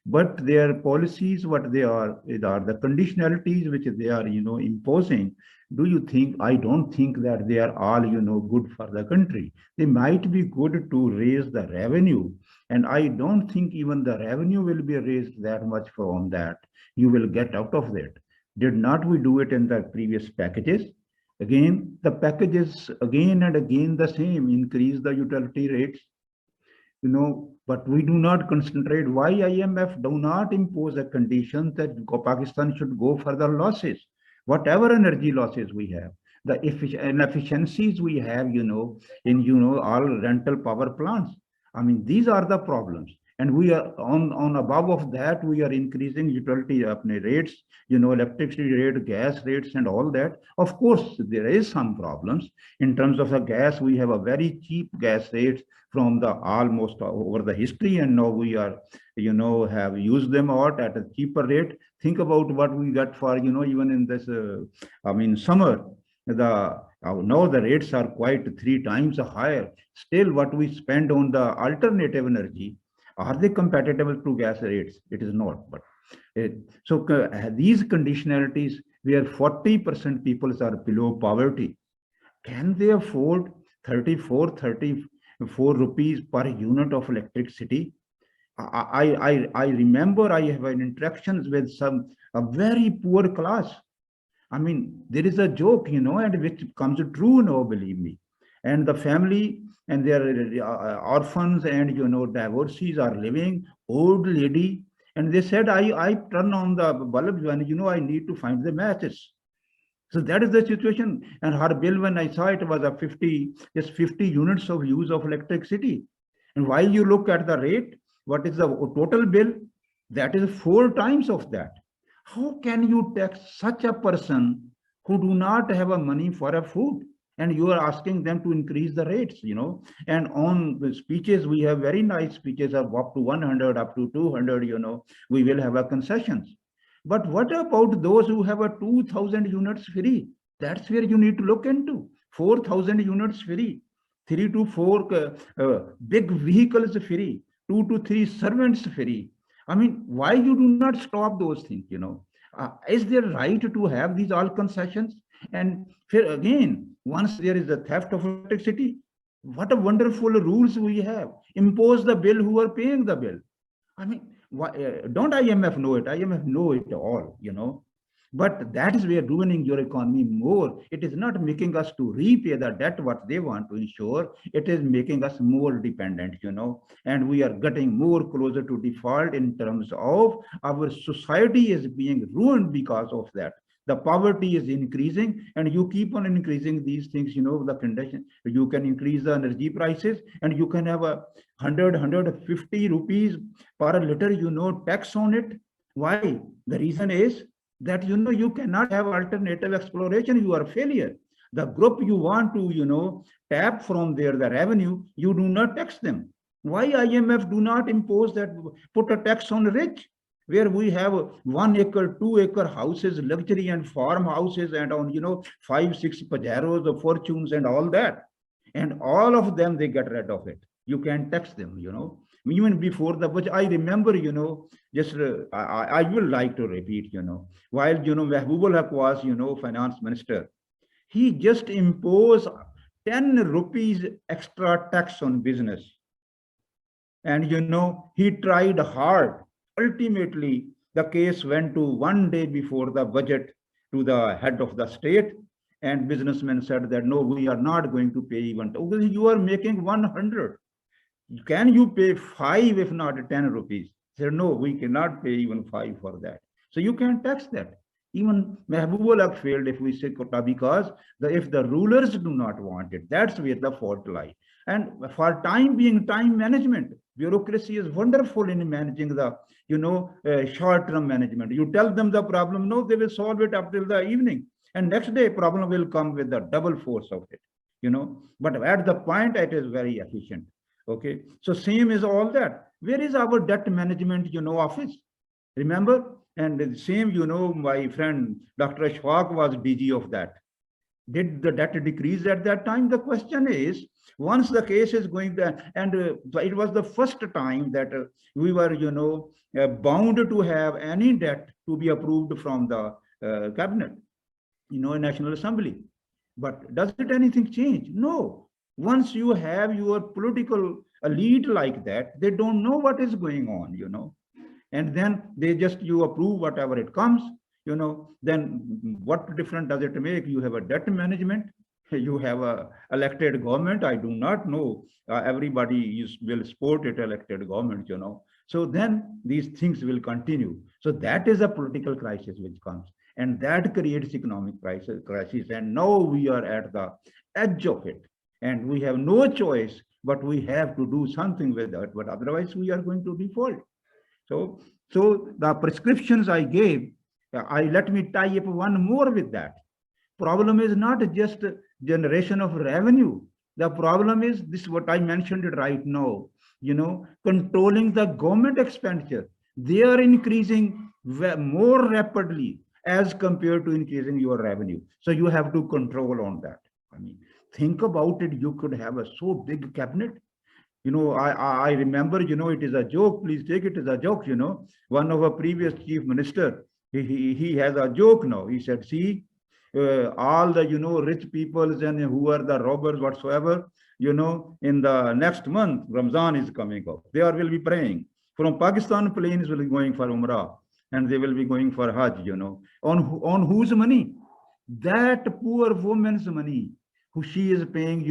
But their policies, what they are the conditionalities which they are, imposing. Do you think? I don't think that they are all, good for the country. They might be good to raise the revenue, and I don't think even the revenue will be raised that much from that. You will get out of that. Did not we do it in the previous packages? Again, the packages again and again the same, increase the utility rates, but we do not concentrate. Why IMF do not impose a condition that Pakistan should go for the losses, whatever energy losses we have, the inefficiencies we have, in all rental power plants. I mean, these are the problems. And we are on above of that, we are increasing utility rates, electricity rate, gas rates, and all that. Of course, there is some problems in terms of the gas. We have a very cheap gas rates from the almost over the history, and now we are, have used them out at a cheaper rate. Think about what we got for, even in this, summer. Now the rates are quite 3 times higher. Still, what we spend on the alternative energy, are they compatible to gas rates? It is not. But these conditionalities where 40% people are below poverty, can they afford 34 rupees per unit of electricity? I remember I have interactions with a very poor class. I mean, there is a joke, and which comes true now, believe me. And the family and their orphans and, divorcees are living, old lady. And they said, I turn on the bulbs when, I need to find the matches. So that is the situation. And her bill, when I saw it, was a 50 units of use of electricity. And while you look at the rate, what is the total bill? That is 4 times of that. How can you tax such a person who do not have a money for a food? And you are asking them to increase the rates, And on the speeches, we have very nice speeches of up to 100, up to 200, we will have a concessions. But what about those who have a 2,000 units free? That's where you need to look into. 4,000 units free, 3 to 4 big vehicles free, 2 to 3 servants free. I mean, why you do not stop those things, Is there right to have these all concessions? And again, once there is a theft of electricity, what a wonderful rules we have. Impose the bill who are paying the bill. I mean, why, don't IMF know it? IMF know it all, But that is where ruining your economy more. It is not making us to repay the debt what they want to ensure. It is making us more dependent, And we are getting more closer to default in terms of our society is being ruined because of that. The poverty is increasing, and you keep on increasing these things, the condition. You can increase the energy prices, and you can have a 150 rupees per liter, tax on it. Why? The reason is that, you cannot have alternative exploration. You are a failure. The group you want to, tap from there, the revenue, you do not tax them. Why IMF do not impose that, put a tax on rich? Where we have 1 acre, 2 acre houses, luxury and farmhouses, and on, 5-6 Pajaros, the fortunes and all that. And all of them, they get rid of it. You can tax them, Even before the budget, I remember, just I will like to repeat, while, Mahbubul Haq was, finance minister, he just imposed 10 rupees extra tax on business. And, he tried hard. Ultimately, the case went to 1 day before the budget to the head of the state, and businessmen said that, no, we are not going to pay even, because you are making 100. Can you pay 5 if not 10 rupees? They said, no, we cannot pay even 5 for that. So you can tax that. Even Mahbubul Haq failed, if we say quota, because if the rulers do not want it, that's where the fault lies. And for time being, time management, bureaucracy is wonderful in managing the, short-term management. You tell them the problem, no, they will solve it up till the evening. And next day, problem will come with the double force of it, But at the point, it is very efficient. Okay. So same is all that. Where is our debt management, office? Remember? And the same, my friend, Dr. Ashfaq was DG of that. Did the debt decrease at that time? The question is, once the case is going there, and it was the first time that we were, bound to have any debt to be approved from the cabinet, National Assembly. But does it anything change? No. Once you have your political elite like that, they don't know what is going on, and then they just, you approve whatever it comes, then what difference does it make? You have a debt management, you have a elected government. I do not know, everybody will support it, elected government, So then these things will continue. So that is a political crisis which comes, and that creates economic crisis. And now we are at the edge of it, and we have no choice, but we have to do something with that. But otherwise, we are going to default. So the prescriptions I gave, let me tie up one more with that. Problem is not just generation of revenue. The problem is this, what I mentioned it right now, controlling the government expenditure. They are increasing more rapidly as compared to increasing your revenue. So you have to control on that. I mean, think about it. You could have a so big cabinet. I remember, it is a joke. Please take it as a joke. One of our previous chief minister, he has a joke now. He said, see, all the, rich peoples and who are the robbers whatsoever, in the next month, Ramzan is coming up. They will be praying. From Pakistan, planes will be going for Umrah, and they will be going for Hajj, on whose money? That poor woman's money, who she is paying,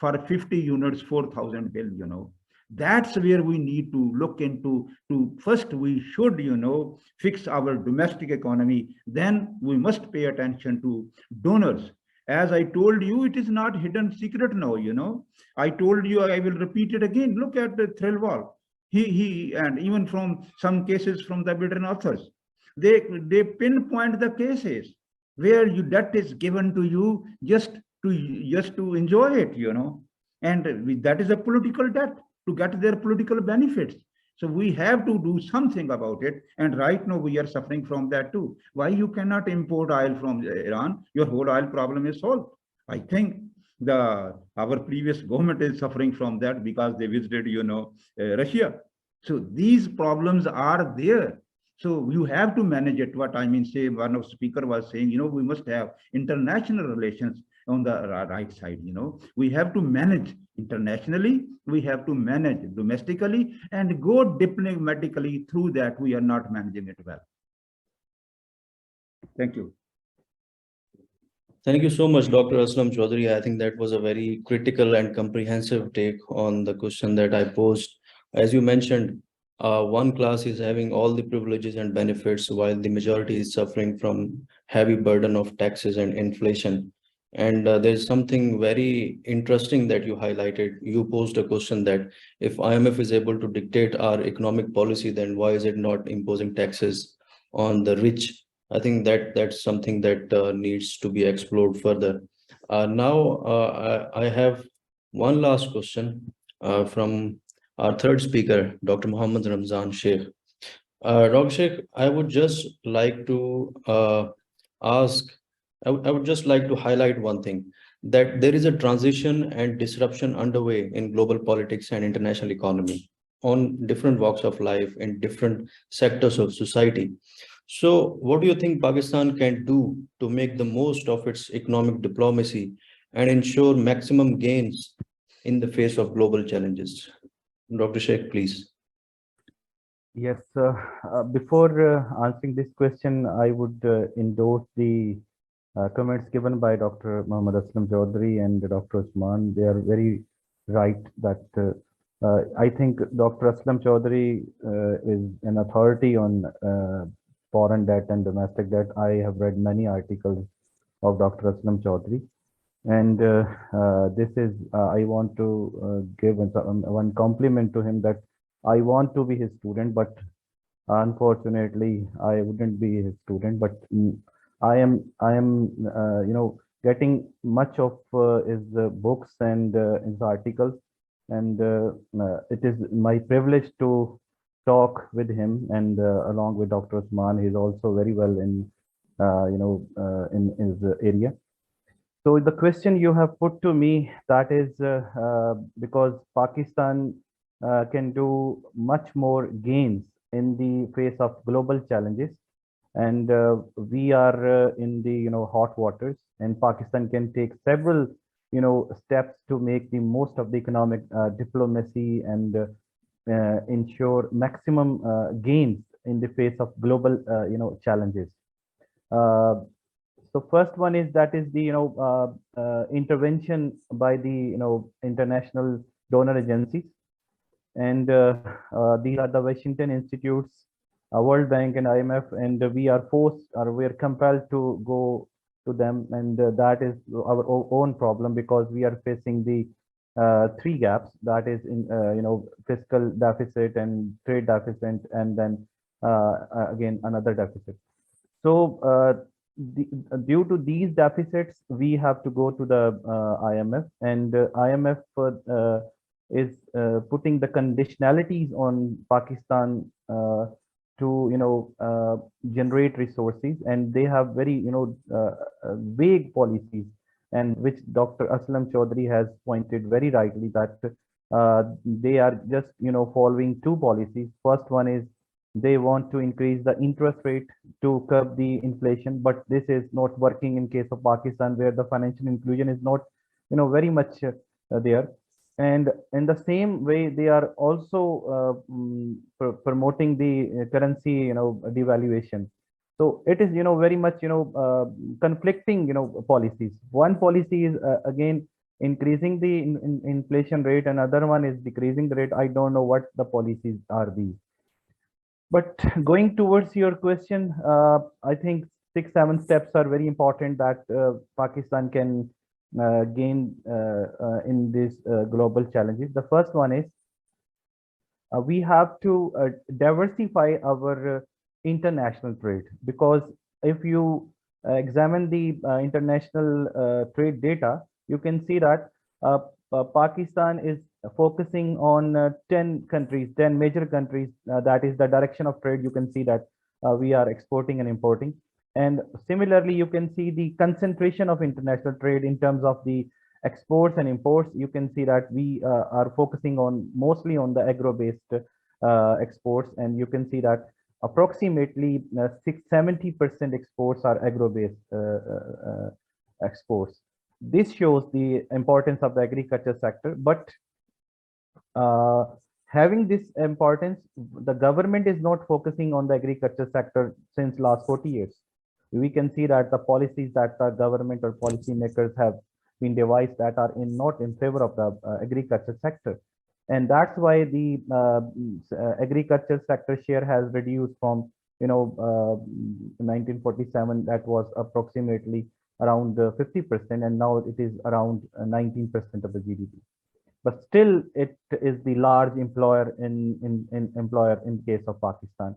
for 50 units, 4,000 bill, That's where we need to look into. First, we should, fix our domestic economy. Then we must pay attention to donors. As I told you, it is not hidden secret now, I told you, I will repeat it again. Look at the Threlwal. He and even from some cases from the veteran authors, they pinpoint the cases where debt is given to you just to enjoy it, and that is a political debt, to get their political benefits. So we have to do something about it. And right now we are suffering from that too. Why you cannot import oil from Iran? Your whole oil problem is solved. I think our previous government is suffering from that because they visited, Russia. So these problems are there. So you have to manage it. What I mean, say, one of the speaker was saying, we must have international relations on the right side. We have to manage internationally, we have to manage domestically, and go diplomatically. Through that, we are not managing it well. Thank you. Thank you so much, Dr. Aslam Choudhary. I think that was a very critical and comprehensive take on the question that I posed. As you mentioned, one class is having all the privileges and benefits while the majority is suffering from heavy burden of taxes and inflation. And there's something very interesting that you highlighted. You posed a question that if IMF is able to dictate our economic policy, then why is it not imposing taxes on the rich? I think that that's something that needs to be explored further. Now, I have one last question from our third speaker, Dr. Muhammad Ramzan Sheikh. Dr. Sheikh, I would just like to ask, I would just like to highlight one thing, that there is a transition and disruption underway in global politics and international economy on different walks of life in different sectors of society. So what do you think Pakistan can do to make the most of its economic diplomacy and ensure maximum gains in the face of global challenges? Dr. Sheikh, please. Yes, before answering this question, I would endorse the comments given by Dr. Muhammad Aslam Choudhary and Dr. Usman. They are very right that I think Dr. Aslam Choudhary is an authority on foreign debt and domestic debt. I have read many articles of Dr. Aslam Choudhary. And this is, I want to give one compliment to him, that I want to be his student, but unfortunately, I wouldn't be his student. But I am, getting much of his books and his articles, and it is my privilege to talk with him, and along with Dr. Usman. He's also very well in, in his area. So the question you have put to me, that is because Pakistan can do much more gains in the face of global challenges, and we are in the hot waters, and Pakistan can take several steps to make the most of the economic diplomacy and ensure maximum gains in the face of global challenges. Uh, so first one is that is the intervention by the international donor agencies, and these are the Washington Institutes, World Bank, and IMF, and we are forced, or we are compelled to go to them, and that is our own problem, because we are facing the three gaps, that is in fiscal deficit and trade deficit, and then again another deficit. So due to these deficits, we have to go to the IMF, and IMF is putting the conditionalities on Pakistan to generate resources, and they have very vague policies, and which Dr. Aslam Choudhary has pointed very rightly, that they are just following two policies. First one is they want to increase the interest rate to curb the inflation, but this is not working in case of Pakistan, where the financial inclusion is not very much there. And in the same way, they are also promoting the currency devaluation. So it is very much conflicting policies. One policy is again increasing the inflation rate, and another one is decreasing the rate. I don't know what the policies are these. But going towards your question, I think 6-7 steps are very important that Pakistan can gain in these global challenges. The first one is we have to diversify our international trade, because if you examine the international trade data, you can see that Pakistan is focusing on 10 countries, 10 major countries. That is the direction of trade. You can see that we are exporting and importing. And similarly, you can see the concentration of international trade in terms of the exports and imports. You can see that we are focusing on mostly on the agro-based exports, and you can see that approximately 70% exports are agro-based exports. This shows the importance of the agriculture sector, but having this importance, the government is not focusing on the agriculture sector since last 40 years. We can see that the policies that the government or policymakers have been devised that are not in favor of the agriculture sector. And that's why the agriculture sector share has reduced from 1947, that was approximately around 50%, and now it is around 19% of the GDP. But still, it is the large employer in case of Pakistan.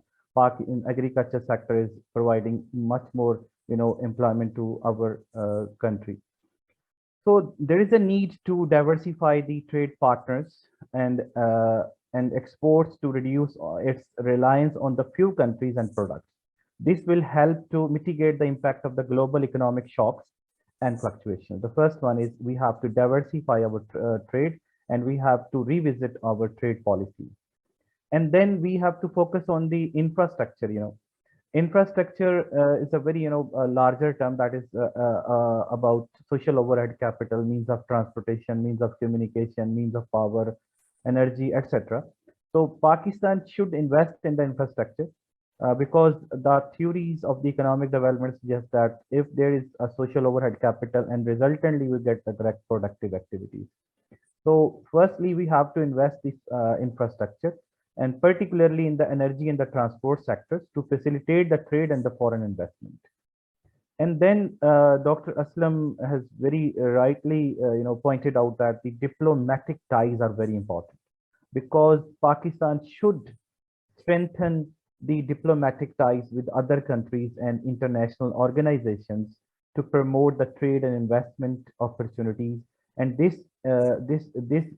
In agriculture sector is providing much more employment to our country. So there is a need to diversify the trade partners and exports to reduce its reliance on the few countries and products. This will help to mitigate the impact of the global economic shocks and fluctuations. The first one is we have to diversify our trade, and we have to revisit our trade policy. And then we have to focus on the infrastructure. Infrastructure is a very a larger term that is about social overhead capital, means of transportation, means of communication, means of power, energy, etc. So Pakistan should invest in the infrastructure because the theories of the economic development suggest that if there is a social overhead capital, and resultantly we get the correct productive activities. So firstly, we have to invest this infrastructure, and particularly in the energy and the transport sectors, to facilitate the trade and the foreign investment. And then Dr. Aslam has very rightly pointed out that the diplomatic ties are very important, because Pakistan should strengthen the diplomatic ties with other countries and international organizations to promote the trade and investment opportunities. And this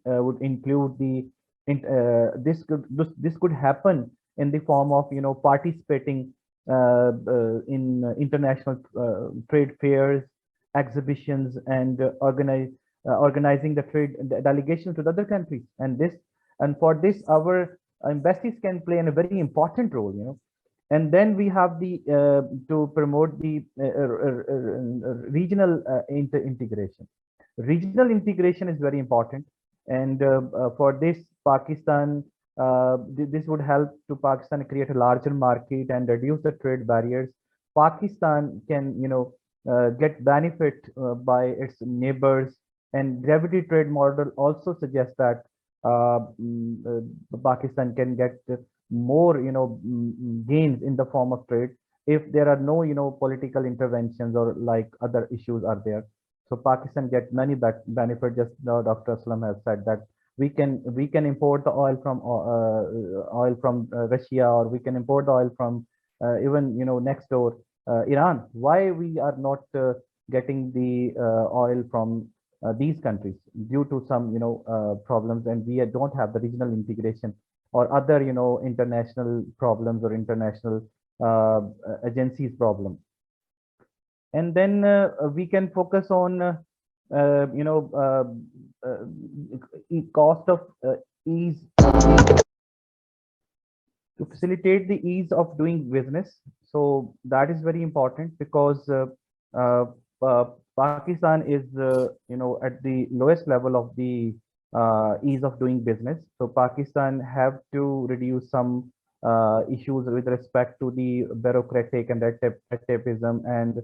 would include the this could happen in the form of participating in international trade fairs, exhibitions, and organizing the trade delegations to the other countries. And for this, our embassies can play a very important role. And then we have the to promote the regional integration. Regional integration is very important, and for this, Pakistan this would help to Pakistan create a larger market and reduce the trade barriers. Pakistan can get benefit by its neighbors, and gravity trade model also suggests that Pakistan can get more gains in the form of trade if there are no political interventions or like other issues are there. So Pakistan get many benefit. Just now Dr. Aslam has said that we can import the oil from Russia, or we can import the oil from even next door Iran. Why we are not getting the oil from these countries? Due to some problems, and we don't have the regional integration or other international problems or international agencies problem. And then we can focus on cost of ease to facilitate the ease of doing business. So that is very important, because Pakistan is at the lowest level of the ease of doing business. So Pakistan have to reduce some issues with respect to the bureaucratic and red tapeism, and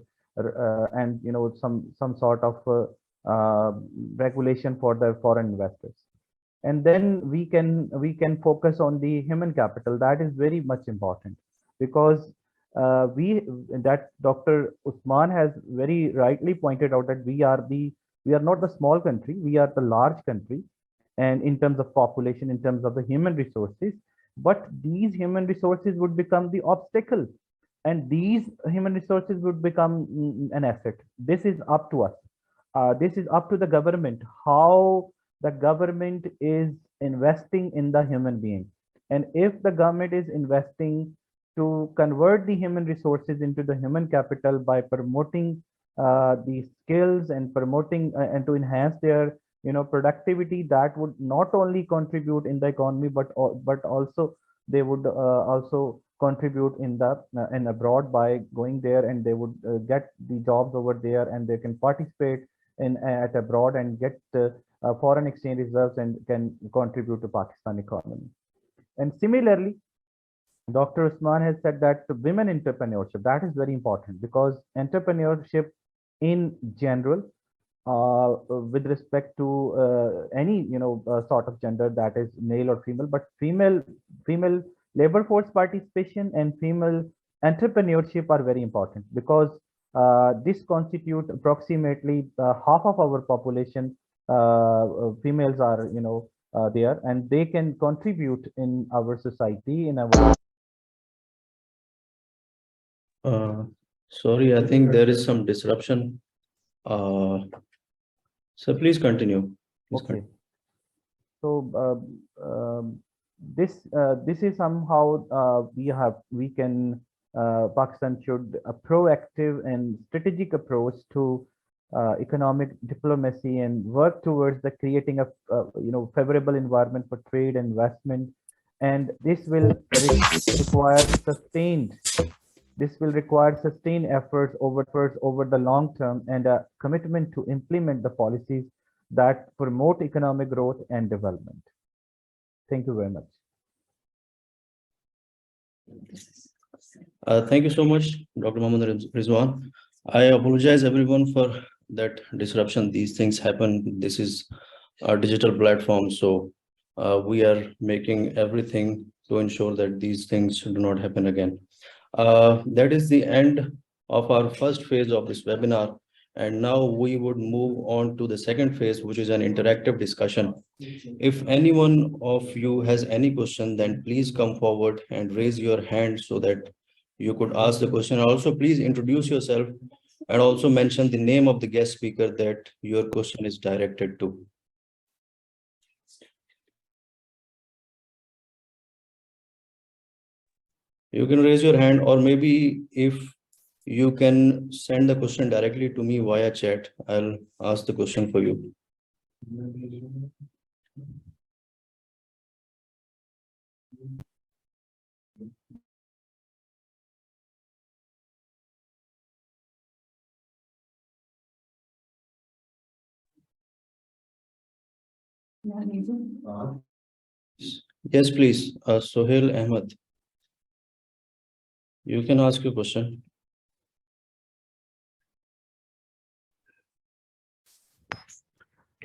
some sort of regulation for the foreign investors. And then we can focus on the human capital. That is very much important, because Dr. Usman has very rightly pointed out that we are not the small country, we are the large country, and in terms of population, in terms of the human resources. But these human resources would become the obstacle, and these human resources would become an asset. This is up to us. This is up to the government, how the government is investing in the human being. And if the government is investing to convert the human resources into the human capital by promoting the skills and promoting and to enhance their productivity, that would not only contribute in the economy, but also they would also contribute in abroad by going there, and they would get the jobs over there, and they can participate at abroad and get foreign exchange reserves and can contribute to Pakistan economy. And similarly, Dr. Usman has said that women entrepreneurship, that is very important, because entrepreneurship in general with respect to any sort of gender, that is male or female, but female labor force participation and female entrepreneurship are very important, because this constitute approximately half of our population. Females are there, and they can contribute in our society, in our Uh, Sorry, I think there is some disruption. Uh, so please continue. Please okay. continue. So this is somehow we can Pakistan should a proactive and strategic approach to economic diplomacy and work towards the creating a favorable environment for trade and investment, and require sustained this will require sustained efforts over the long term, and a commitment to implement the policies that promote economic growth and development. Thank you very much. Thank you so much, Dr. Muhammad Rizwan. I apologize everyone for that disruption. These things happen. This is a digital platform, so we are making everything to ensure that these things do not happen again. That is the end of our first phase of this webinar. And now we would move on to the second phase, which is an interactive discussion. If anyone of you has any question, then please come forward and raise your hand so that you could ask the question. Also, please introduce yourself and also mention the name of the guest speaker that your question is directed to. You can raise your hand, or maybe if you can send the question directly to me via chat, I'll ask the question for you. Yes, please. Sohail Ahmed. You can ask your question.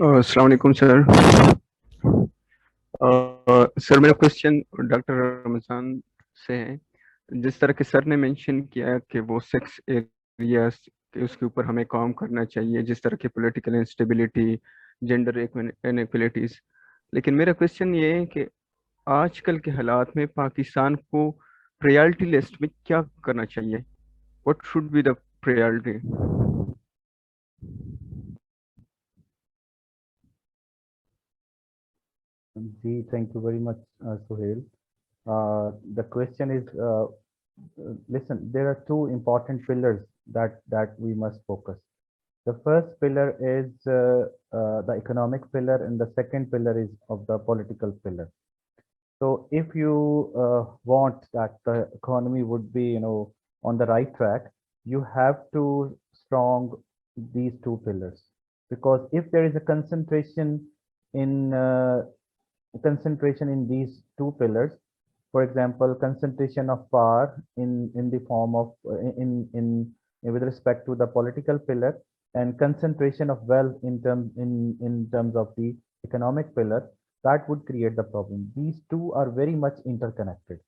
अस्सलाम वालेकुम sir. Sir मेरा question doctor Ramzan से है। जिस तरह के sir ने mention किया कि वो सेक्स एरियाज के उसके ऊपर हमें काम करना चाहिए, जिस तरह की पॉलिटिकल इंस्टेबिलिटी, जेंडर इनइक्वलिटीज, लेकिन मेरा क्वेश्चन ये है कि आजकल के हालात में पाकिस्तान को प्रायोरिटी लिस्ट में क्या करना चाहिए? What should be the priority? Thank you very much, Sohail. The question is, listen, there are two important pillars that we must focus. The first pillar is the economic pillar, and the second pillar is of the political pillar. So if you want that the economy would be, on the right track, you have to strong these two pillars, because if there is a concentration in these two pillars, for example, concentration of power in the form of with respect to the political pillar, and concentration of wealth in terms of the economic pillar, that would create the problem. These two are very much interconnected.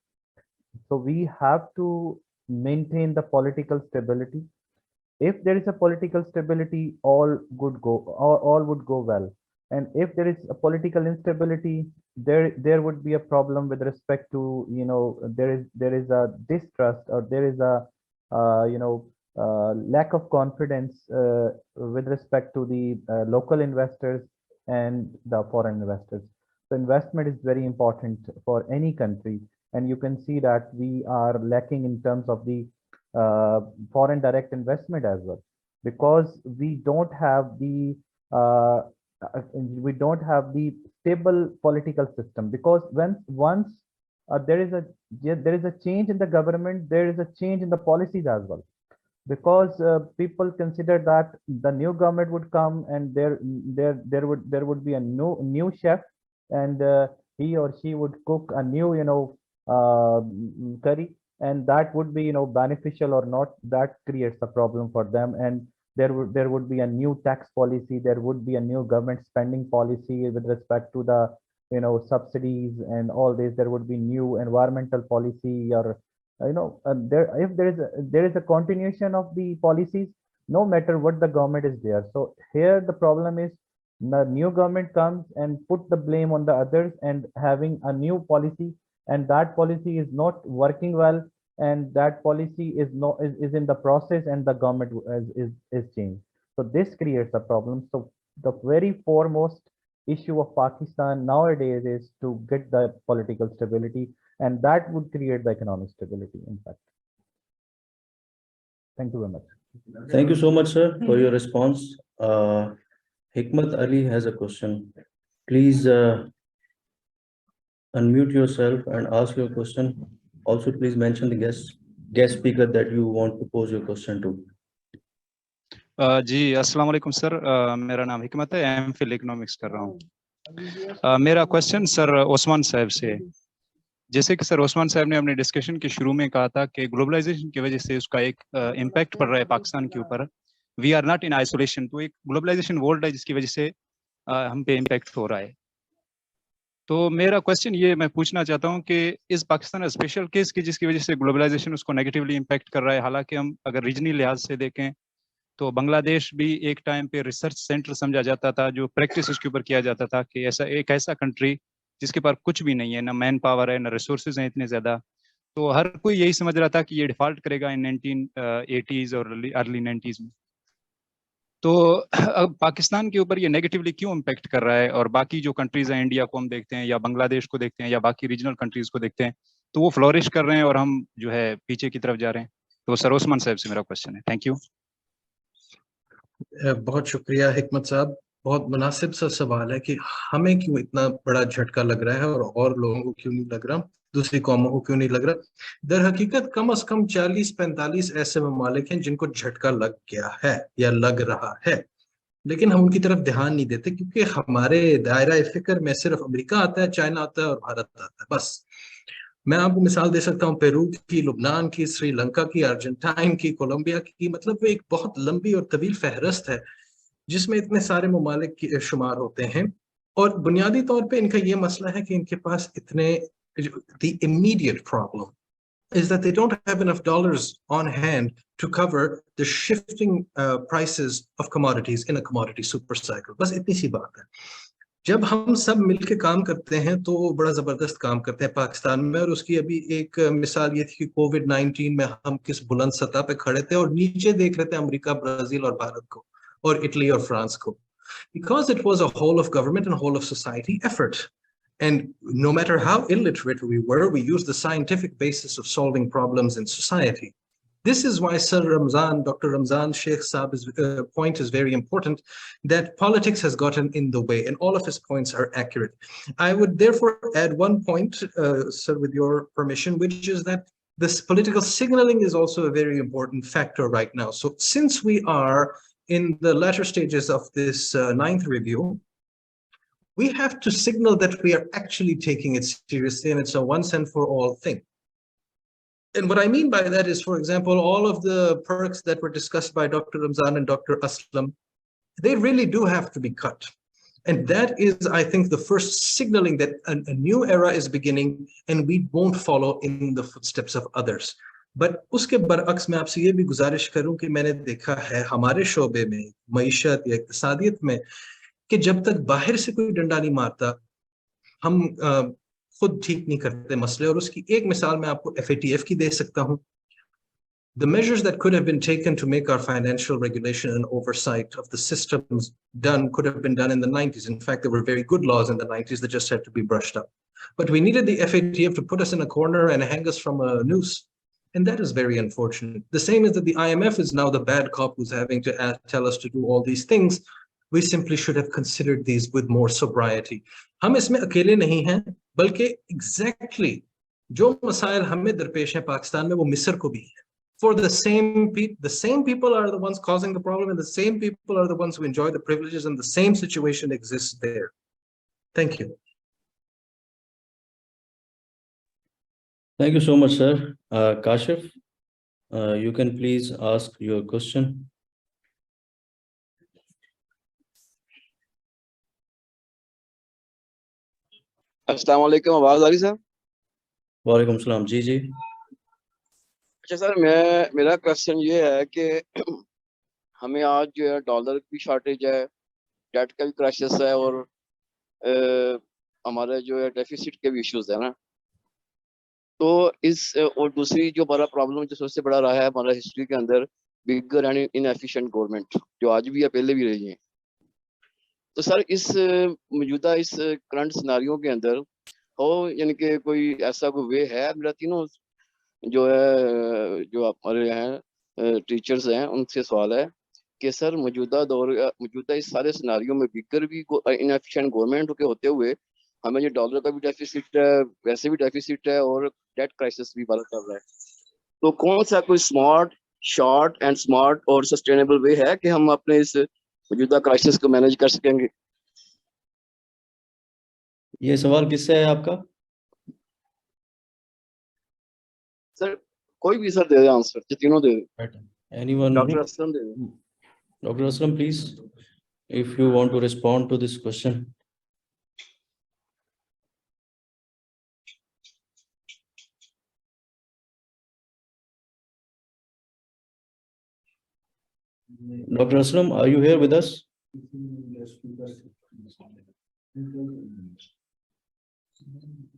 So we have to maintain the political stability. If there is a political stability, all would go well. And if there is a political instability, there would be a problem with respect to, there is a distrust, or there is a lack of confidence with respect to the local investors and the foreign investors. So investment is very important for any country, and you can see that we are lacking in terms of the foreign direct investment as well, because we don't have the stable political system. Because once there is a change in the government, there is a change in the policies as well, because people consider that the new government would come, and there would be a new chef, and he or she would cook a new curry, and that would be beneficial or not. That creates a problem for them, and there would be a new tax policy, there would be a new government spending policy with respect to the subsidies and all this. There would be new environmental policy, or if there is a continuation of the policies, no matter what the government is there. So here the problem is the new government comes and put the blame on the others and having a new policy, and that policy is not working well, and that policy is in the process, and the government is changed. So this creates a problem. So the very foremost issue of Pakistan nowadays is to get the political stability, and that would create the economic stability, in fact. Thank you very much. Thank you so much, sir, for your response. Hikmat Ali has a question. Please unmute yourself and ask your question. Also, please mention the guest speaker that you want to pose your question to. जी अस्सलाम वालेकुम sir, मेरा नाम हिकमत है, MPhil economics कर रहा हूँ। मेरा क्वेश्चन सर ओस्मान साहब से है। जैसे कि सर ओस्मान साहब ने अपने डिस्कशन के शुरू में कहा था कि ग्लोबलाइजेशन की वजह से उसका एक इम्पैक्ट पड़ रहा है पाकिस्तान के ऊपर। We are not in isolation, तो एक ग्लोबलाइजेशन वर्ल्ड है जिसकी वजह से हम पे इम्पैक्ट हो रहा है। तो मेरा क्वेश्चन ये मैं पूछना चाहता हूँ कि इस पाकिस्तान स्पेशल केस की जिसकी वजह से ग्लोबलाइजेशन उसको नेगेटिवली इम्पैक्ट कर रहा है। हालांकि हम अगर रीजनल लिहाज से देखें तो बांग्लादेश भी एक टाइम पे रिसर्च सेंटर समझा जाता था, जो प्रैक्टिस उसके ऊपर किया जाता था कि ऐसा कंट्री जिसके पास कुछ भी नहीं है, ना मैन पावर है, ना रिसोर्सेज हैं इतने ज्यादा। तो हर कोई यही समझ रहा था कि ये डिफॉल्ट करेगा इन 1980s और अर्ली 90s में। तो अब पाकिस्तान के ऊपर ये नेगेटिवली क्यों इम्पैक्ट कर रहा है, और बाकी जो कंट्रीज हैं, इंडिया को हम देखते हैं या बांग्लादेश को देखते हैं या बाकी रीजनल कंट्रीज को देखते हैं, तो वो फ्लोरिश कर रहे हैं और हम जो है पीछे की तरफ जा रहे हैं। तो सर ओस्मान साहब से मेरा क्वेश्चन है। Thank you. बहुत शुक्रिया हिकमत साहब। बहुत मुनासिब सा सवाल है कि हमें क्यों इतना बड़ा झटका लग रहा है और लोगों को क्यों नहीं लग रहा, दूसरी कौमों को क्यों नहीं लग रहा। दर हकीकत कम से कम 40-45 ऐसे ममालिक हैं जिनको झटका लग गया है या लग रहा है, लेकिन हम उनकी तरफ ध्यान नहीं देते क्योंकि हमारे दायरा फिक्र में सिर्फ अमेरिका आता है, चाइना आता है और भारत आता है, बस। मैं आपको मिसाल दे सकता हूँ पेरू की, लुबनान की, श्रीलंका की, अर्जेंटाइन की, कोलंबिया की। मतलब वो एक बहुत लंबी और तवील फहरस्त है जिसमें इतने सारे ममालिक की शुमार होते हैं। और बुनियादी तौर पे इनका ये मसला है कि इनके पास इतने the immediate problem is that they don't have enough dollars on hand to cover the shifting prices of commodities in a commodity super cycle. बस इतनी सी बात है। जब हम सब मिलके काम करते हैं तो बड़ा जबरदस्त काम करते हैं पाकिस्तान में। और उसकी अभी एक मिसाल ये थी कि कोविड-19 में हम किस बुलंद सतह पे खड़े थे और नीचे देख रहे थे अमेरिका, ब्राजील और भारत को और इटली और फ्रांस को, because it was a whole of government and whole of society effort. And no matter how illiterate we were, we used the scientific basis of solving problems in society. This is why Sir Ramzan, Dr. Ramzan Sheikh Saab's point is very important, that politics has gotten in the way, and all of his points are accurate. I would therefore add one point, sir, with your permission, which is that this political signaling is also a very important factor right now. So since we are in the latter stages of this 9th review, we have to signal that we are actually taking it seriously, and it's a once and for all thing. And what I mean by that is, for example, all of the perks that were discussed by Dr. Ramzan and Dr. Aslam, they really do have to be cut. And that is, I think, the first signaling that a new era is beginning and we won't follow in the footsteps of others. But उसके बरअक्स मैं आपसे ये भी गुजारिश करूं कि मैंने देखा है हमारे शोबे में, मईशत या इक्तिसादियत में, कि जब तक बाहर से कोई डंडा नहीं मारता हम खुद ठीक नहीं करते मसले। और उसकी एक मिसाल मैं आपको FATF की दे सकता हूँ। The measures that could have been taken to make our financial regulation and oversight of the systems done could have been done in the 90s. In fact, there were very good laws in the 90s that just had to be brushed up. But we needed the FATF to put us in a corner and hang us from a noose. And that is very unfortunate. The same is that the IMF is now the bad cop who's having to tell us to do all these things. We simply should have considered these with more sobriety. हम इसमें अकेले नहीं हैं, बल्कि exactly जो मसाइल हमें दरपेश हैं पाकिस्तान में वो मिस्र को भी है। For the same people are the ones causing the problem, and the same people are the ones who enjoy the privileges, and the same situation exists there. Thank you. Thank you so much, sir. Kashif, you can please ask your question. अस्सलाम वालेकुम, आवाज आ रही sir? वालेकुम सलाम। जी जी। अच्छा sir, मेरा question ये है कि हमें आज जो है डॉलर की शॉर्टेज है, डेट का भी क्राइसिस है, और हमारे जो है डेफिसिट के भी इश्यूज है ना। तो और दूसरी जो बड़ा प्रॉब्लम जो सबसे बड़ा रहा है हमारा हिस्ट्री के अंदर, बिगर एंड इनएफिशिएंट गवर्नमेंट, जो आज भी है पहले भी रही है। तो सर इस मौजूदा इस करंट सिनारियों के अंदर हो, यानी कि कोई ऐसा कोई वे है? मेरा तीनों जो है जो हमारे हैं टीचर्स हैं उनसे सवाल है कि सर मौजूदा इस सारे सिनारियों में बिगर भी इनएफिशिएंट गवर्नमेंट के होते हुए हमें जो डॉलर का भी डेफिसिट है, वैसे भी डेफिसिट है, और डेट क्राइसिस भी बड़ा चल रहा है। तो कौन सा कोई स्मार्ट, शॉर्ट एंड स्मार्ट और सस्टेनेबल वे है कि हम अपने इस मौजूदा क्राइसिस को मैनेज कर सकेंगे? ये सवाल किससे है आपका? सर कोई भी सर दे दे आंसर, जो तीनों दे दे। एनीवन? डॉक्टर असलम दे दे। Doctor Aslam please, if you want to respond to this question. Dr. Aslam, are you here with us?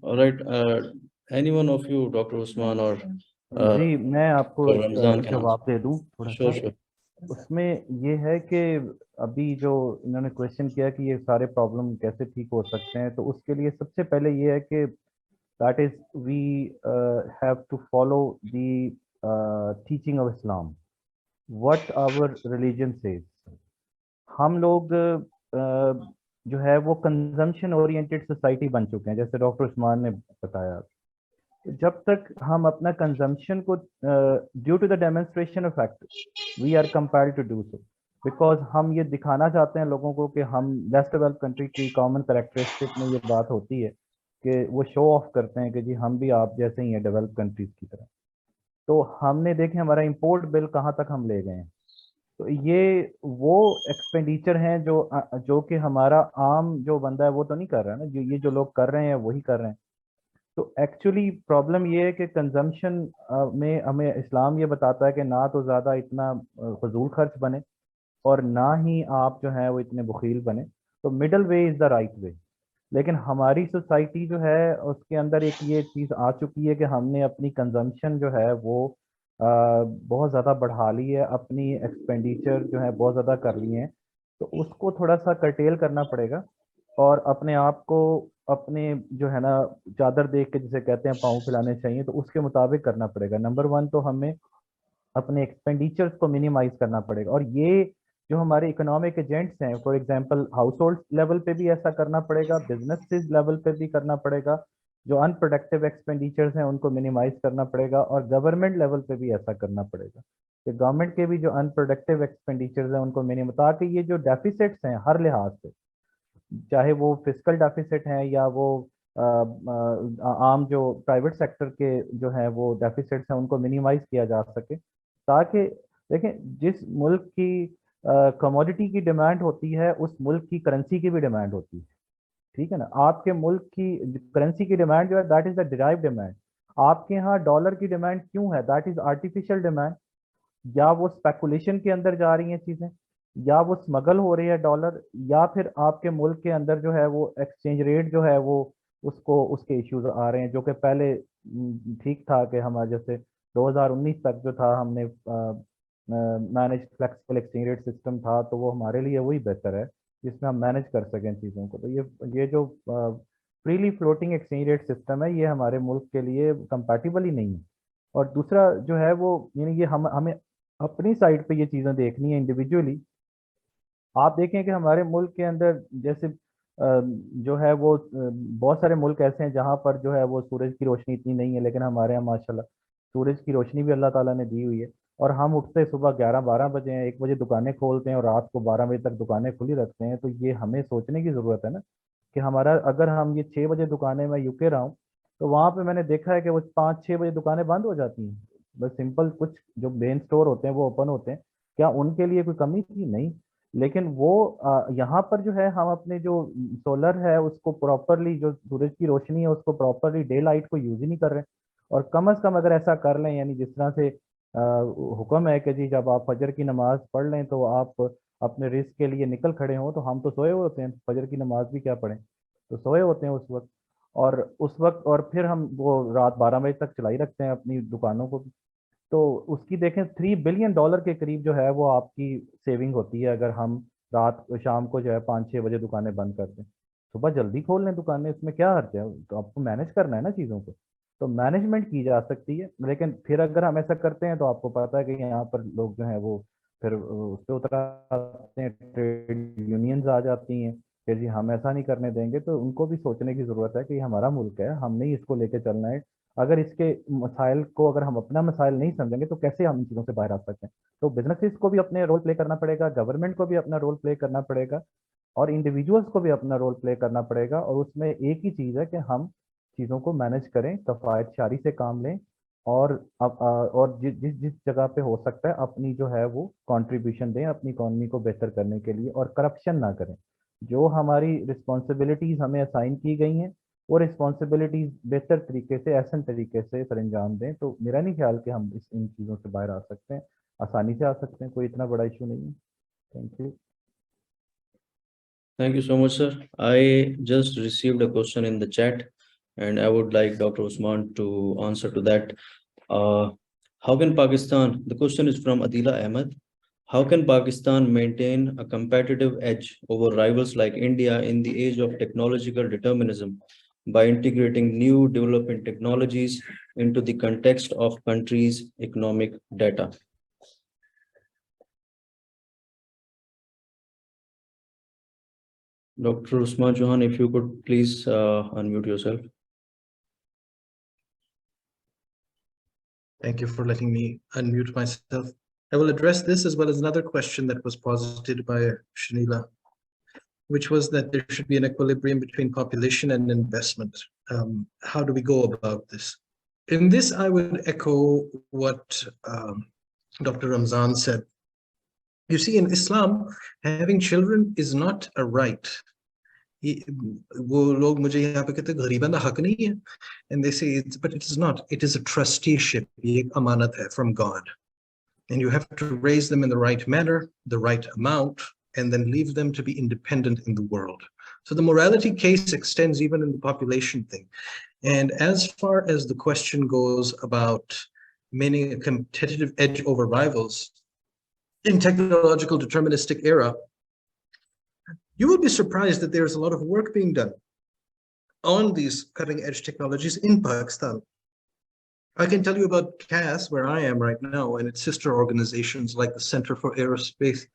All right. Any one of you, Dr. Usman or जी मैं आपको Ramzan can जवाब answer. दे दूं थोड़ा Sure, सा। sure. उसमें ये है कि अभी जो इन्होंने क्वेश्चन किया कि ये सारे प्रॉब्लम कैसे ठीक हो सकते हैं, तो उसके लिए सबसे पहले ये है कि that is we have to follow the teaching of Islam, what our religion says. हम लोग जो है वो कंजम्पशन ओरिएंटेड सोसाइटी बन चुके हैं, जैसे डॉक्टर उस्मान ने बताया। तो जब तक हम अपना कंजम्पशन को due to the demonstration of fact we are compelled to do so, because हम ये दिखाना चाहते हैं लोगों को कि हम लेस डेवलप्ड कंट्री की कॉमन कैरेक्टरिस्टिक में ये बात होती है कि वो शो ऑफ करते हैं कि जी हम भी आप जैसे ही हैं डेवलप्ड कंट्रीज की तरह। तो हमने देखे हमारा इंपोर्ट बिल कहाँ तक हम ले गए हैं। तो ये वो एक्सपेंडिचर हैं जो कि हमारा आम जो बंदा है वो तो नहीं कर रहा है ना, जो लोग कर रहे हैं वही कर रहे हैं। तो एक्चुअली प्रॉब्लम ये है कि कंजम्पशन में हमें इस्लाम ये बताता है कि ना तो ज़्यादा इतना फजूल खर्च बने और ना ही आप जो है वो इतने बुखील बने। तो middle way is the right way. लेकिन हमारी सोसाइटी जो है उसके अंदर एक ये चीज़ आ चुकी है कि हमने अपनी कंजम्पशन जो है वो बहुत ज़्यादा बढ़ा ली है, अपनी एक्सपेंडिचर जो है बहुत ज़्यादा कर ली है। तो उसको थोड़ा सा कर्टेल करना पड़ेगा और अपने आप को अपने जो है ना चादर देख के जिसे कहते हैं पाँव फैलाने चाहिए, तो उसके मुताबिक करना पड़ेगा। नंबर वन तो हमें अपने एक्सपेंडिचर्स को मिनिमाइज करना पड़ेगा, और ये जो हमारे इकोनॉमिक एजेंट्स हैं, for example house hold level पे भी ऐसा करना पड़ेगा, बिजनेसेस लेवल पे भी करना पड़ेगा, जो अनप्रोडक्टिव एक्सपेंडिचर्स हैं उनको मिनिमाइज करना पड़ेगा, और गवर्नमेंट लेवल पे भी ऐसा करना पड़ेगा कि गवर्नमेंट के भी जो अनप्रोडक्टिव एक्सपेंडिचर्स हैं उनको मिनिमम, ताकि ये जो डेफिसिट्स हैं हर लिहाज से, चाहे वो फिजिकल डेफिसिट हैं या वो आम जो प्राइवेट सेक्टर के जो है वो डेफिसिट्स हैं उनको मिनिमाइज किया जा सके। ताकि देखें जिस मुल्क की कमोडिटी की डिमांड होती है उस मुल्क की करेंसी की भी डिमांड होती है, ठीक है ना। आपके मुल्क की करेंसी की डिमांड जो है that is the derive demand. आपके यहाँ डॉलर की डिमांड क्यों है? That is artificial demand. या वो स्पेकुलेशन के अंदर जा रही हैं चीज़ें, या वो स्मगल हो रही है डॉलर, या फिर आपके मुल्क के अंदर जो है वो एक्सचेंज रेट जो है वो उसको उसके इश्यूज आ रहे हैं, जो कि पहले ठीक था कि हमारे जैसे 2019 तक जो था हमने manage flexible exchange rate system था, तो वो हमारे लिए वही बेहतर है जिसमें हम मैनेज कर सकें चीज़ों को। तो ये जो freely floating exchange rate system है ये हमारे मुल्क के लिए कंपैटिबल ही नहीं है। और दूसरा जो है वो यानी ये हमें अपनी साइड पे ये चीज़ें देखनी है इंडिविजुअली। आप देखें कि हमारे मुल्क के अंदर जैसे जो है वो बहुत सारे मुल्क ऐसे हैं जहाँ पर जो है वो सूरज की रोशनी इतनी नहीं है, लेकिन हमारे यहाँ माशाल्लाह सूरज की रोशनी भी अल्लाह ताला ने दी हुई है। और हम उठते सुबह 11-12 बजे हैं, 1 बजे दुकानें खोलते हैं और रात को 12 बजे तक दुकानें खुली रखते हैं। तो ये हमें सोचने की ज़रूरत है ना कि हमारा अगर हम ये 6 बजे दुकानें, मैं यूके रहा हूँ तो वहाँ पे मैंने देखा है कि वो 5-6 बजे दुकानें बंद हो जाती हैं। बस सिंपल कुछ जो मेन स्टोर होते हैं वो ओपन होते हैं। क्या उनके लिए कोई कमी थी? नहीं। लेकिन वो यहाँ पर जो है हम अपने जो सोलर है उसको प्रॉपरली, जो सूरज की रोशनी है उसको प्रॉपरली डे लाइट को यूज ही नहीं कर रहे। और कम से कम अगर ऐसा कर लें, यानी जिस तरह से हुक्म है कि जी जब आप फजर की नमाज पढ़ लें तो आप अपने रिस्क के लिए निकल खड़े हों, तो हम तो सोए हुए होते हैं, फजर की नमाज भी क्या पढ़ें, तो सोए होते हैं उस वक्त। और उस वक्त और फिर हम वो रात 12 बजे तक चलाई रखते हैं अपनी दुकानों को भी। तो उसकी देखें $3 बिलियन के करीब जो है वो आपकी सेविंग होती है अगर हम रात शाम को जो है 5-6 बजे दुकानें बंद कर दें। सुबह जल्दी खोल लें दुकानें, इसमें क्या हर्ज है, तो आपको मैनेज करना है ना चीज़ों को। तो मैनेजमेंट की जा सकती है, लेकिन फिर अगर हम ऐसा करते हैं तो आपको पता है कि यहाँ पर लोग जो हैं वो फिर उस पर उतर आते हैं, ट्रेड यूनियंस आ जाती हैं कि जी हम ऐसा नहीं करने देंगे। तो उनको भी सोचने की ज़रूरत है कि ये हमारा मुल्क है, हमने ही इसको लेके चलना है। अगर इसके मसाइल को अगर हम अपना मसाइल नहीं समझेंगे तो कैसे हम इन चीज़ों से बाहर आ सकते हैं। तो बिजनेसेस को भी अपने रोल प्ले करना पड़ेगा, गवर्नमेंट को भी अपना रोल प्ले करना पड़ेगा, और इंडिविजुअल्स को भी अपना रोल प्ले करना पड़ेगा। और उसमें एक ही चीज़ है कि हम चीज़ों को मैनेज करें, कफ़ायतशारी से काम लें, और और जिस जिस जगह पे हो सकता है अपनी जो है वो कंट्रीब्यूशन दें अपनी इकॉनमी को बेहतर करने के लिए, और करप्शन ना करें। जो हमारी रिस्पॉन्सिबिलिटीज़ हमें असाइन की गई हैं वो रिस्पॉन्सिबिलिटीज़ बेहतर तरीके से, एहसन तरीके से सर अंजाम दें। तो मेरा नहीं ख्याल कि हम इन चीज़ों से बाहर आ सकते हैं, आसानी से आ सकते हैं, कोई इतना बड़ा इशू नहीं है। Thank you. Thank you so much, sir. I just received a question in the chat, and I would like Dr. Usman to answer to that. How can Pakistan, the question is from Adila Ahmed, how can Pakistan maintain a competitive edge over rivals like India in the age of technological determinism by integrating new development technologies into the context of countries' economic data? Dr. Usman Chohan, if you could please unmute yourself. Thank you for letting me unmute myself. I will address this as well as another question that was posited by Shanila, which was that there should be an equilibrium between population and investment. How do we go about this? In this, I would echo what Dr. Ramzan said. You see, in Islam, having children is not a right. वो लोग मुझे यहाँ पे कहते हैं गरीबन दा हक नहीं है, and they say but it is not, it is a trusteeship, ये एक अमानत है from God, and you have to raise them in the right manner, the right amount, and then leave them to be independent in the world. So the morality case extends even in the population thing. And as far as the question goes about maintaining a competitive edge over rivals in technological deterministic era, you will be surprised that there's a lot of work being done on these cutting edge technologies in Pakistan. I can tell you about CAS, where I am right now, and its sister organizations like the Center for Aerospace,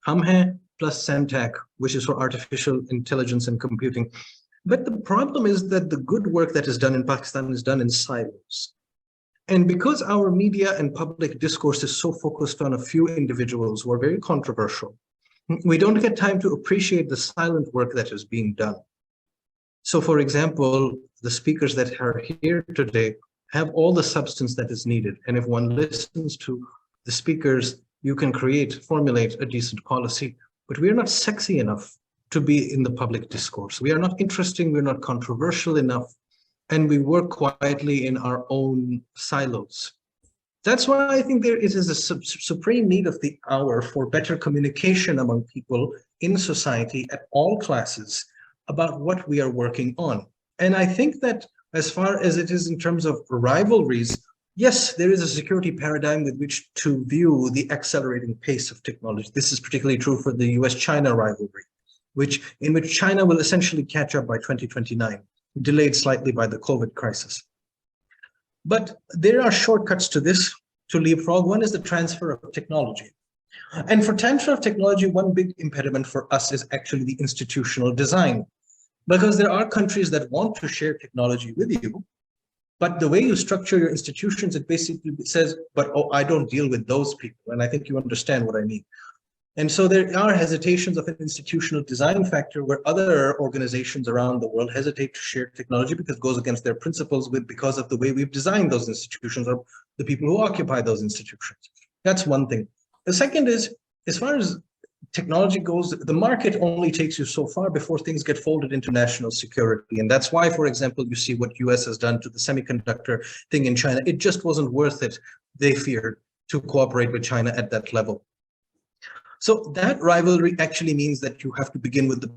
Hum Hai plus CENTAC, which is for artificial intelligence and computing. But the problem is that the good work that is done in Pakistan is done in silos. And because our media and public discourse is so focused on a few individuals who are very controversial, we don't get time to appreciate the silent work that is being done. So for example, the speakers that are here today have all the substance that is needed. And if one listens to the speakers, you can formulate a decent policy, but we are not sexy enough to be in the public discourse. We are not interesting, we're not controversial enough, and we work quietly in our own silos. That's why I think there is a supreme need of the hour for better communication among people in society at all classes about what we are working on. And I think that as far as it is in terms of rivalries, yes, there is a security paradigm with which to view the accelerating pace of technology. This is particularly true for the US-China rivalry, in which China will essentially catch up by 2029, delayed slightly by the COVID crisis. But there are shortcuts to this, to leapfrog. One is the transfer of technology. And for transfer of technology, one big impediment for us is actually the institutional design, because there are countries that want to share technology with you, but the way you structure your institutions, it basically says, but oh, I don't deal with those people. And I think you understand what I mean. And so there are hesitations of an institutional design factor where other organizations around the world hesitate to share technology because it goes against their principles because of the way we've designed those institutions or the people who occupy those institutions. That's one thing. The second is, as far as technology goes, the market only takes you so far before things get folded into national security. And that's why, for example, you see what US has done to the semiconductor thing in China. It just wasn't worth it, they feared, to cooperate with China at that level. So that rivalry actually means that you have to begin with the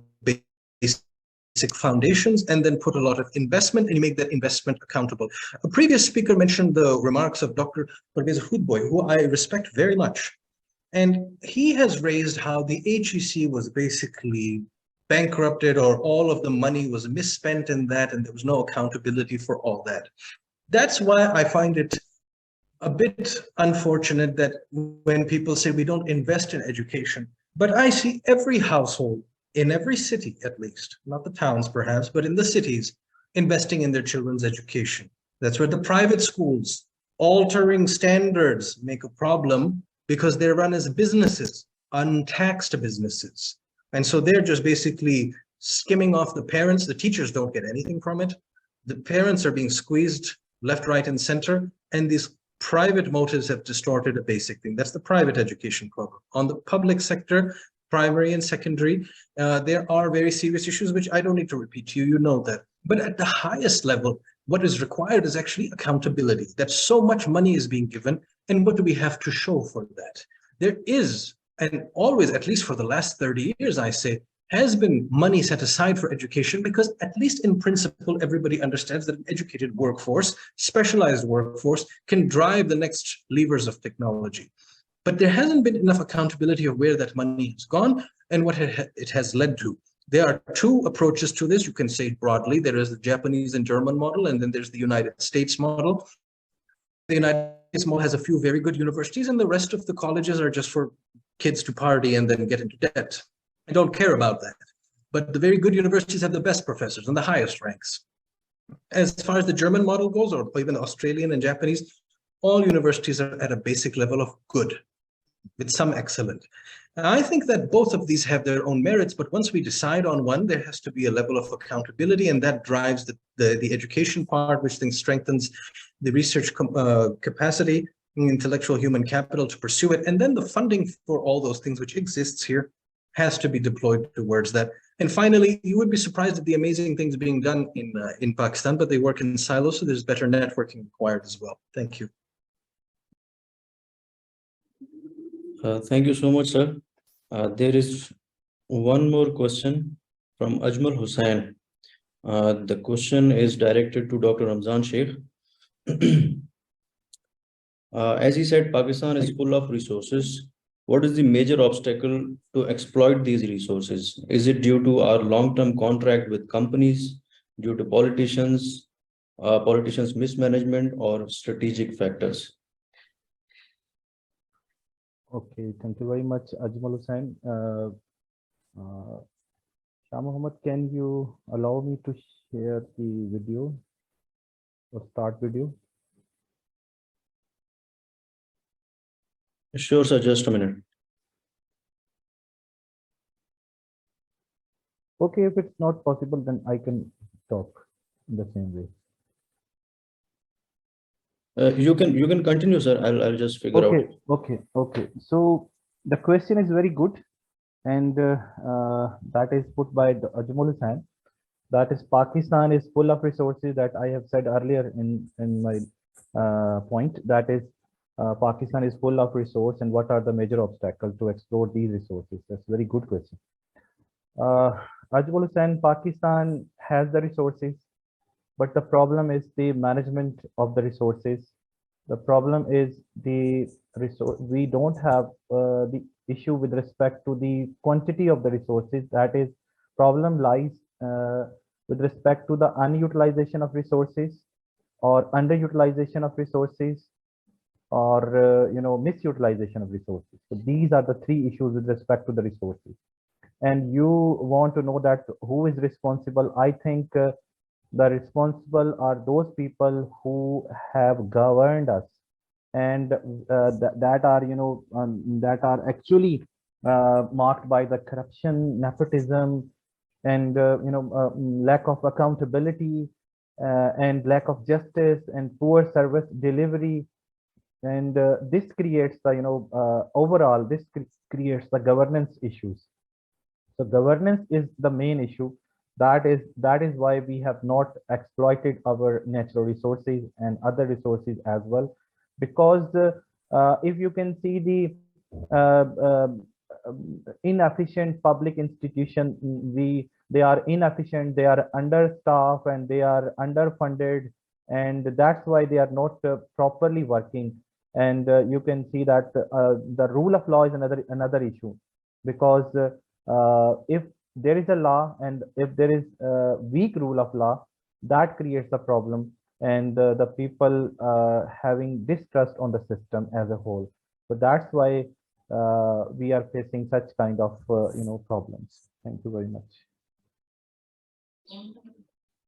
basic foundations and then put a lot of investment, and you make that investment accountable. A previous speaker mentioned the remarks of Dr. Parvez Hoodboy, who I respect very much. And he has raised how the HEC was basically bankrupted, or all of the money was misspent in that, and there was no accountability for all that. That's why I find it a bit unfortunate that when people say we don't invest in education, but I see every household in every city, at least, not the towns perhaps, but in the cities, investing in their children's education. That's where the private schools altering standards make a problem, because they're run as businesses, untaxed businesses. And so they're just basically skimming off the parents. The teachers don't get anything from it. The parents are being squeezed left, right, and center. And these private motives have distorted a basic thing. That's the private education program. On the public sector, primary and secondary, there are very serious issues, which I don't need to repeat to you, you know that. But at the highest level, what is required is actually accountability, that so much money is being given, and what do we have to show for that? There is, and always, at least for the last 30 years, I say, has been money set aside for education, because at least in principle, everybody understands that an educated workforce, specialized workforce, can drive the next levers of technology. But there hasn't been enough accountability of where that money has gone and what it has led to. There are two approaches to this. You can say it broadly. There is the Japanese and German model, and then there's the United States model. The United States model has a few very good universities, and the rest of the colleges are just for kids to party and then get into debt. I don't care about that. But the very good universities have the best professors and the highest ranks. As far as the German model goes, or even the Australian and Japanese, all universities are at a basic level of good, with some excellent. And I think that both of these have their own merits, but once we decide on one, there has to be a level of accountability, and that drives the education part, which then strengthens the research capacity, intellectual human capital to pursue it. And then the funding for all those things which exists here has to be deployed towards that. And finally, you would be surprised at the amazing things being done in Pakistan, but they work in silos, so there's better networking required as well. Thank you. Thank you so much, sir. There is one more question from Ajmal Hussain. The question is directed to Dr. Ramzan Sheikh. As he said, Pakistan is full of resources. What is the major obstacle to exploit these resources? Is it due to our long-term contract with companies, due to politicians mismanagement, or strategic factors? Okay, thank you very much, Ajmal Hussain. Shah Muhammad, can you allow me to share the video or start video? Sure, sir, just a minute. Okay, if it's not possible, then I can talk in the same way. You can continue, sir. I'll just figure out. Okay. So the question is very good, and that is put by Ajmal Hussain. That is, Pakistan is full of resources, that I have said earlier in my point. That is, Pakistan is full of resource, and what are the major obstacles to explore these resources? That's a very good question. Ajmal Hussain, Pakistan has the resources, but the problem is the management of the resources. The problem is the resource. We don't have the issue with respect to the quantity of the resources. That is, problem lies with respect to the unutilization of resources, or underutilization of resources, or misutilization of resources. So these are the three issues with respect to the resources. And you want to know that who is responsible. I think the responsible are those people who have governed us, and that are actually marked by the corruption, nepotism, and lack of accountability, and lack of justice, and poor service delivery, And this creates the, overall, this creates the governance issues. So governance is the main issue. That is why we have not exploited our natural resources and other resources as well, because if you can see the uh, inefficient public institution, they are inefficient, they are understaffed, and they are underfunded, and that's why they are not properly working. And you can see that the rule of law is another issue, because if there is a law and if there is a weak rule of law, that creates a problem, and the people having distrust on the system as a whole. So that's why we are facing such kind of problems. Thank you very much.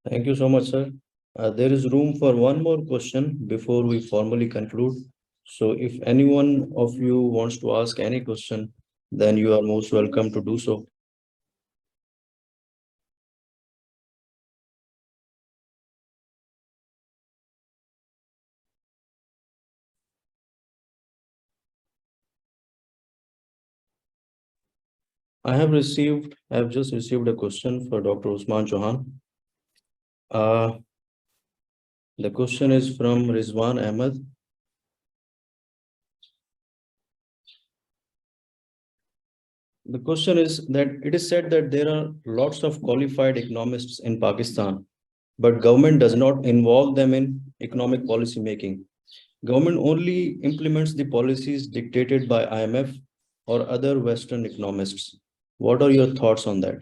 Thank you so much, sir. There is room for one more question before we formally conclude. So if anyone of you wants to ask any question, then you are most welcome to do so. I have just received a question for Dr. Usman Chohan. The question is from Rizwan Ahmed. The question is that it is said that there are lots of qualified economists in Pakistan, but government does not involve them in economic policy making. Government only implements the policies dictated by IMF or other Western economists. What are your thoughts on that?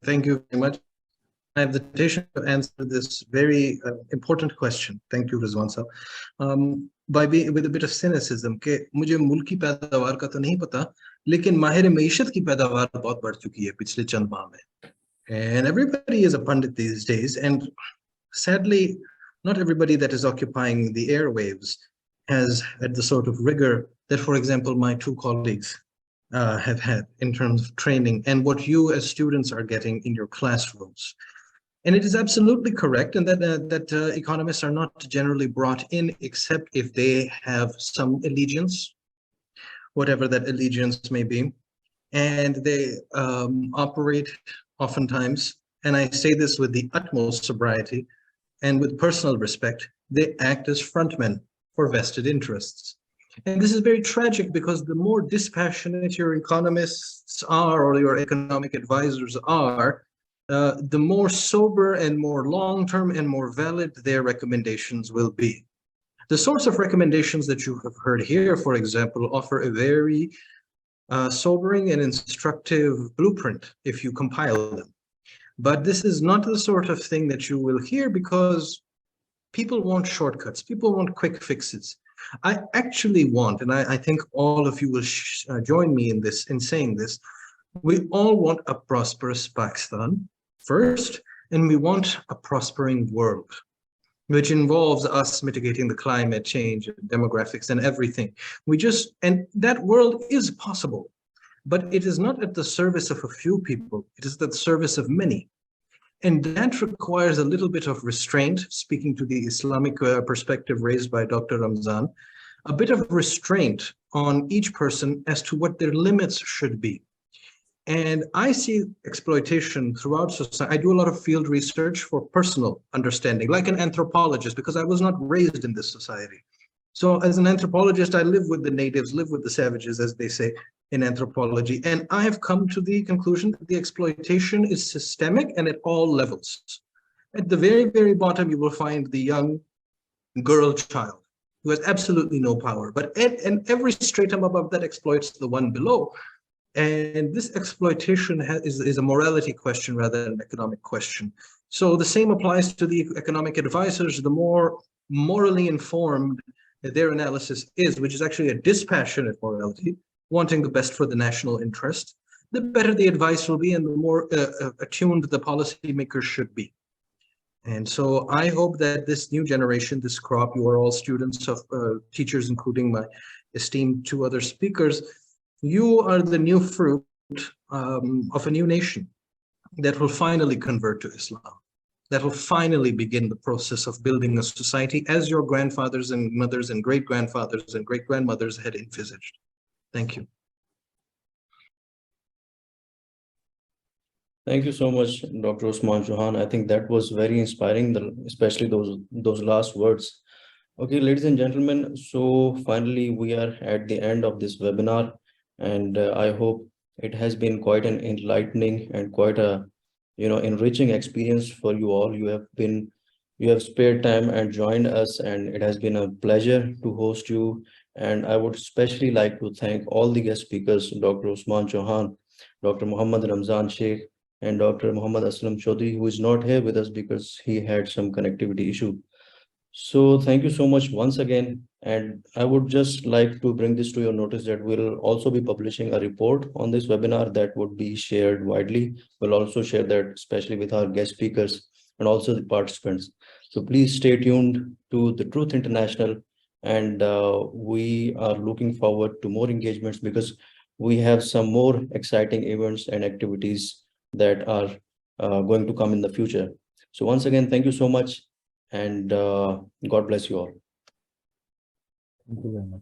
Thank you very much. I have the invitation to answer this very important question. Thank you, Rizwan sir. With a bit of cynicism, कि मुझे मुल्क की पैदावार का तो नहीं पता, लेकिन माहिर मईशत की पैदावार बहुत बढ़ चुकी है पिछले चंद माह में. And everybody is a pundit these days, and sadly, not everybody that is occupying the airwaves has had the sort of rigor that, for example, my two colleagues have had in terms of training and what you as students are getting in your classrooms. And it is absolutely correct, and that economists are not generally brought in except if they have some allegiance, whatever that allegiance may be, and they operate oftentimes, and I say this with the utmost sobriety and with personal respect, they act as frontmen for vested interests. And this is very tragic, because the more dispassionate your economists are or your economic advisors are, the more sober and more long-term and more valid their recommendations will be. The sorts of recommendations that you have heard here, for example, offer a very sobering and instructive blueprint if you compile them. But this is not the sort of thing that you will hear, because people want shortcuts, people want quick fixes. I actually want, and I think all of you will join me in this, in saying this, we all want a prosperous Pakistan first, and we want a prospering world, which involves us mitigating the climate change, demographics, and everything. And that world is possible, but it is not at the service of a few people, it is at the service of many. And that requires a little bit of restraint, speaking to the Islamic perspective raised by Dr. Ramzan, a bit of restraint on each person as to what their limits should be. And I see exploitation throughout society. I do a lot of field research for personal understanding, like an anthropologist, because I was not raised in this society. So as an anthropologist, I live with the natives, live with the savages, as they say in anthropology. And I have come to the conclusion that the exploitation is systemic and at all levels. At the very, very bottom, you will find the young girl child who has absolutely no power. But and every stratum above that exploits the one below. And this exploitation is a morality question rather than an economic question. So the same applies to the economic advisors. The more morally informed their analysis is, which is actually a dispassionate morality, wanting the best for the national interest, the better the advice will be and the more attuned the policymakers should be. And so I hope that this new generation, this crop, you are all students of teachers, including my esteemed two other speakers, you are the new fruit of a new nation. that will finally convert to Islam, that will finally begin the process of building a society as your grandfathers and mothers and great-grandfathers and great-grandmothers had envisaged. Thank you. Thank you so much, Dr. Usman Chohan. I think that was very inspiring, especially those last words. Okay, ladies and gentlemen, so finally we are at the end of this webinar, and I hope it has been quite an enlightening and quite a enriching experience for you all. You have spared time and joined us, and it has been a pleasure to host you. And I would especially like to thank all the guest speakers, Dr. Usman Chohan, Dr. Muhammad Ramzan Sheikh, and Dr. Muhammad Aslam Choudhary, who is not here with us because he had some connectivity issue. So thank you so much once again. And I would just like to bring this to your notice that we'll also be publishing a report on this webinar that would be shared widely. We'll also share that especially with our guest speakers and also the participants. So please stay tuned to the Truth International. And we are looking forward to more engagements because we have some more exciting events and activities that are going to come in the future. So once again, thank you so much. And God bless you all. Thank you very much.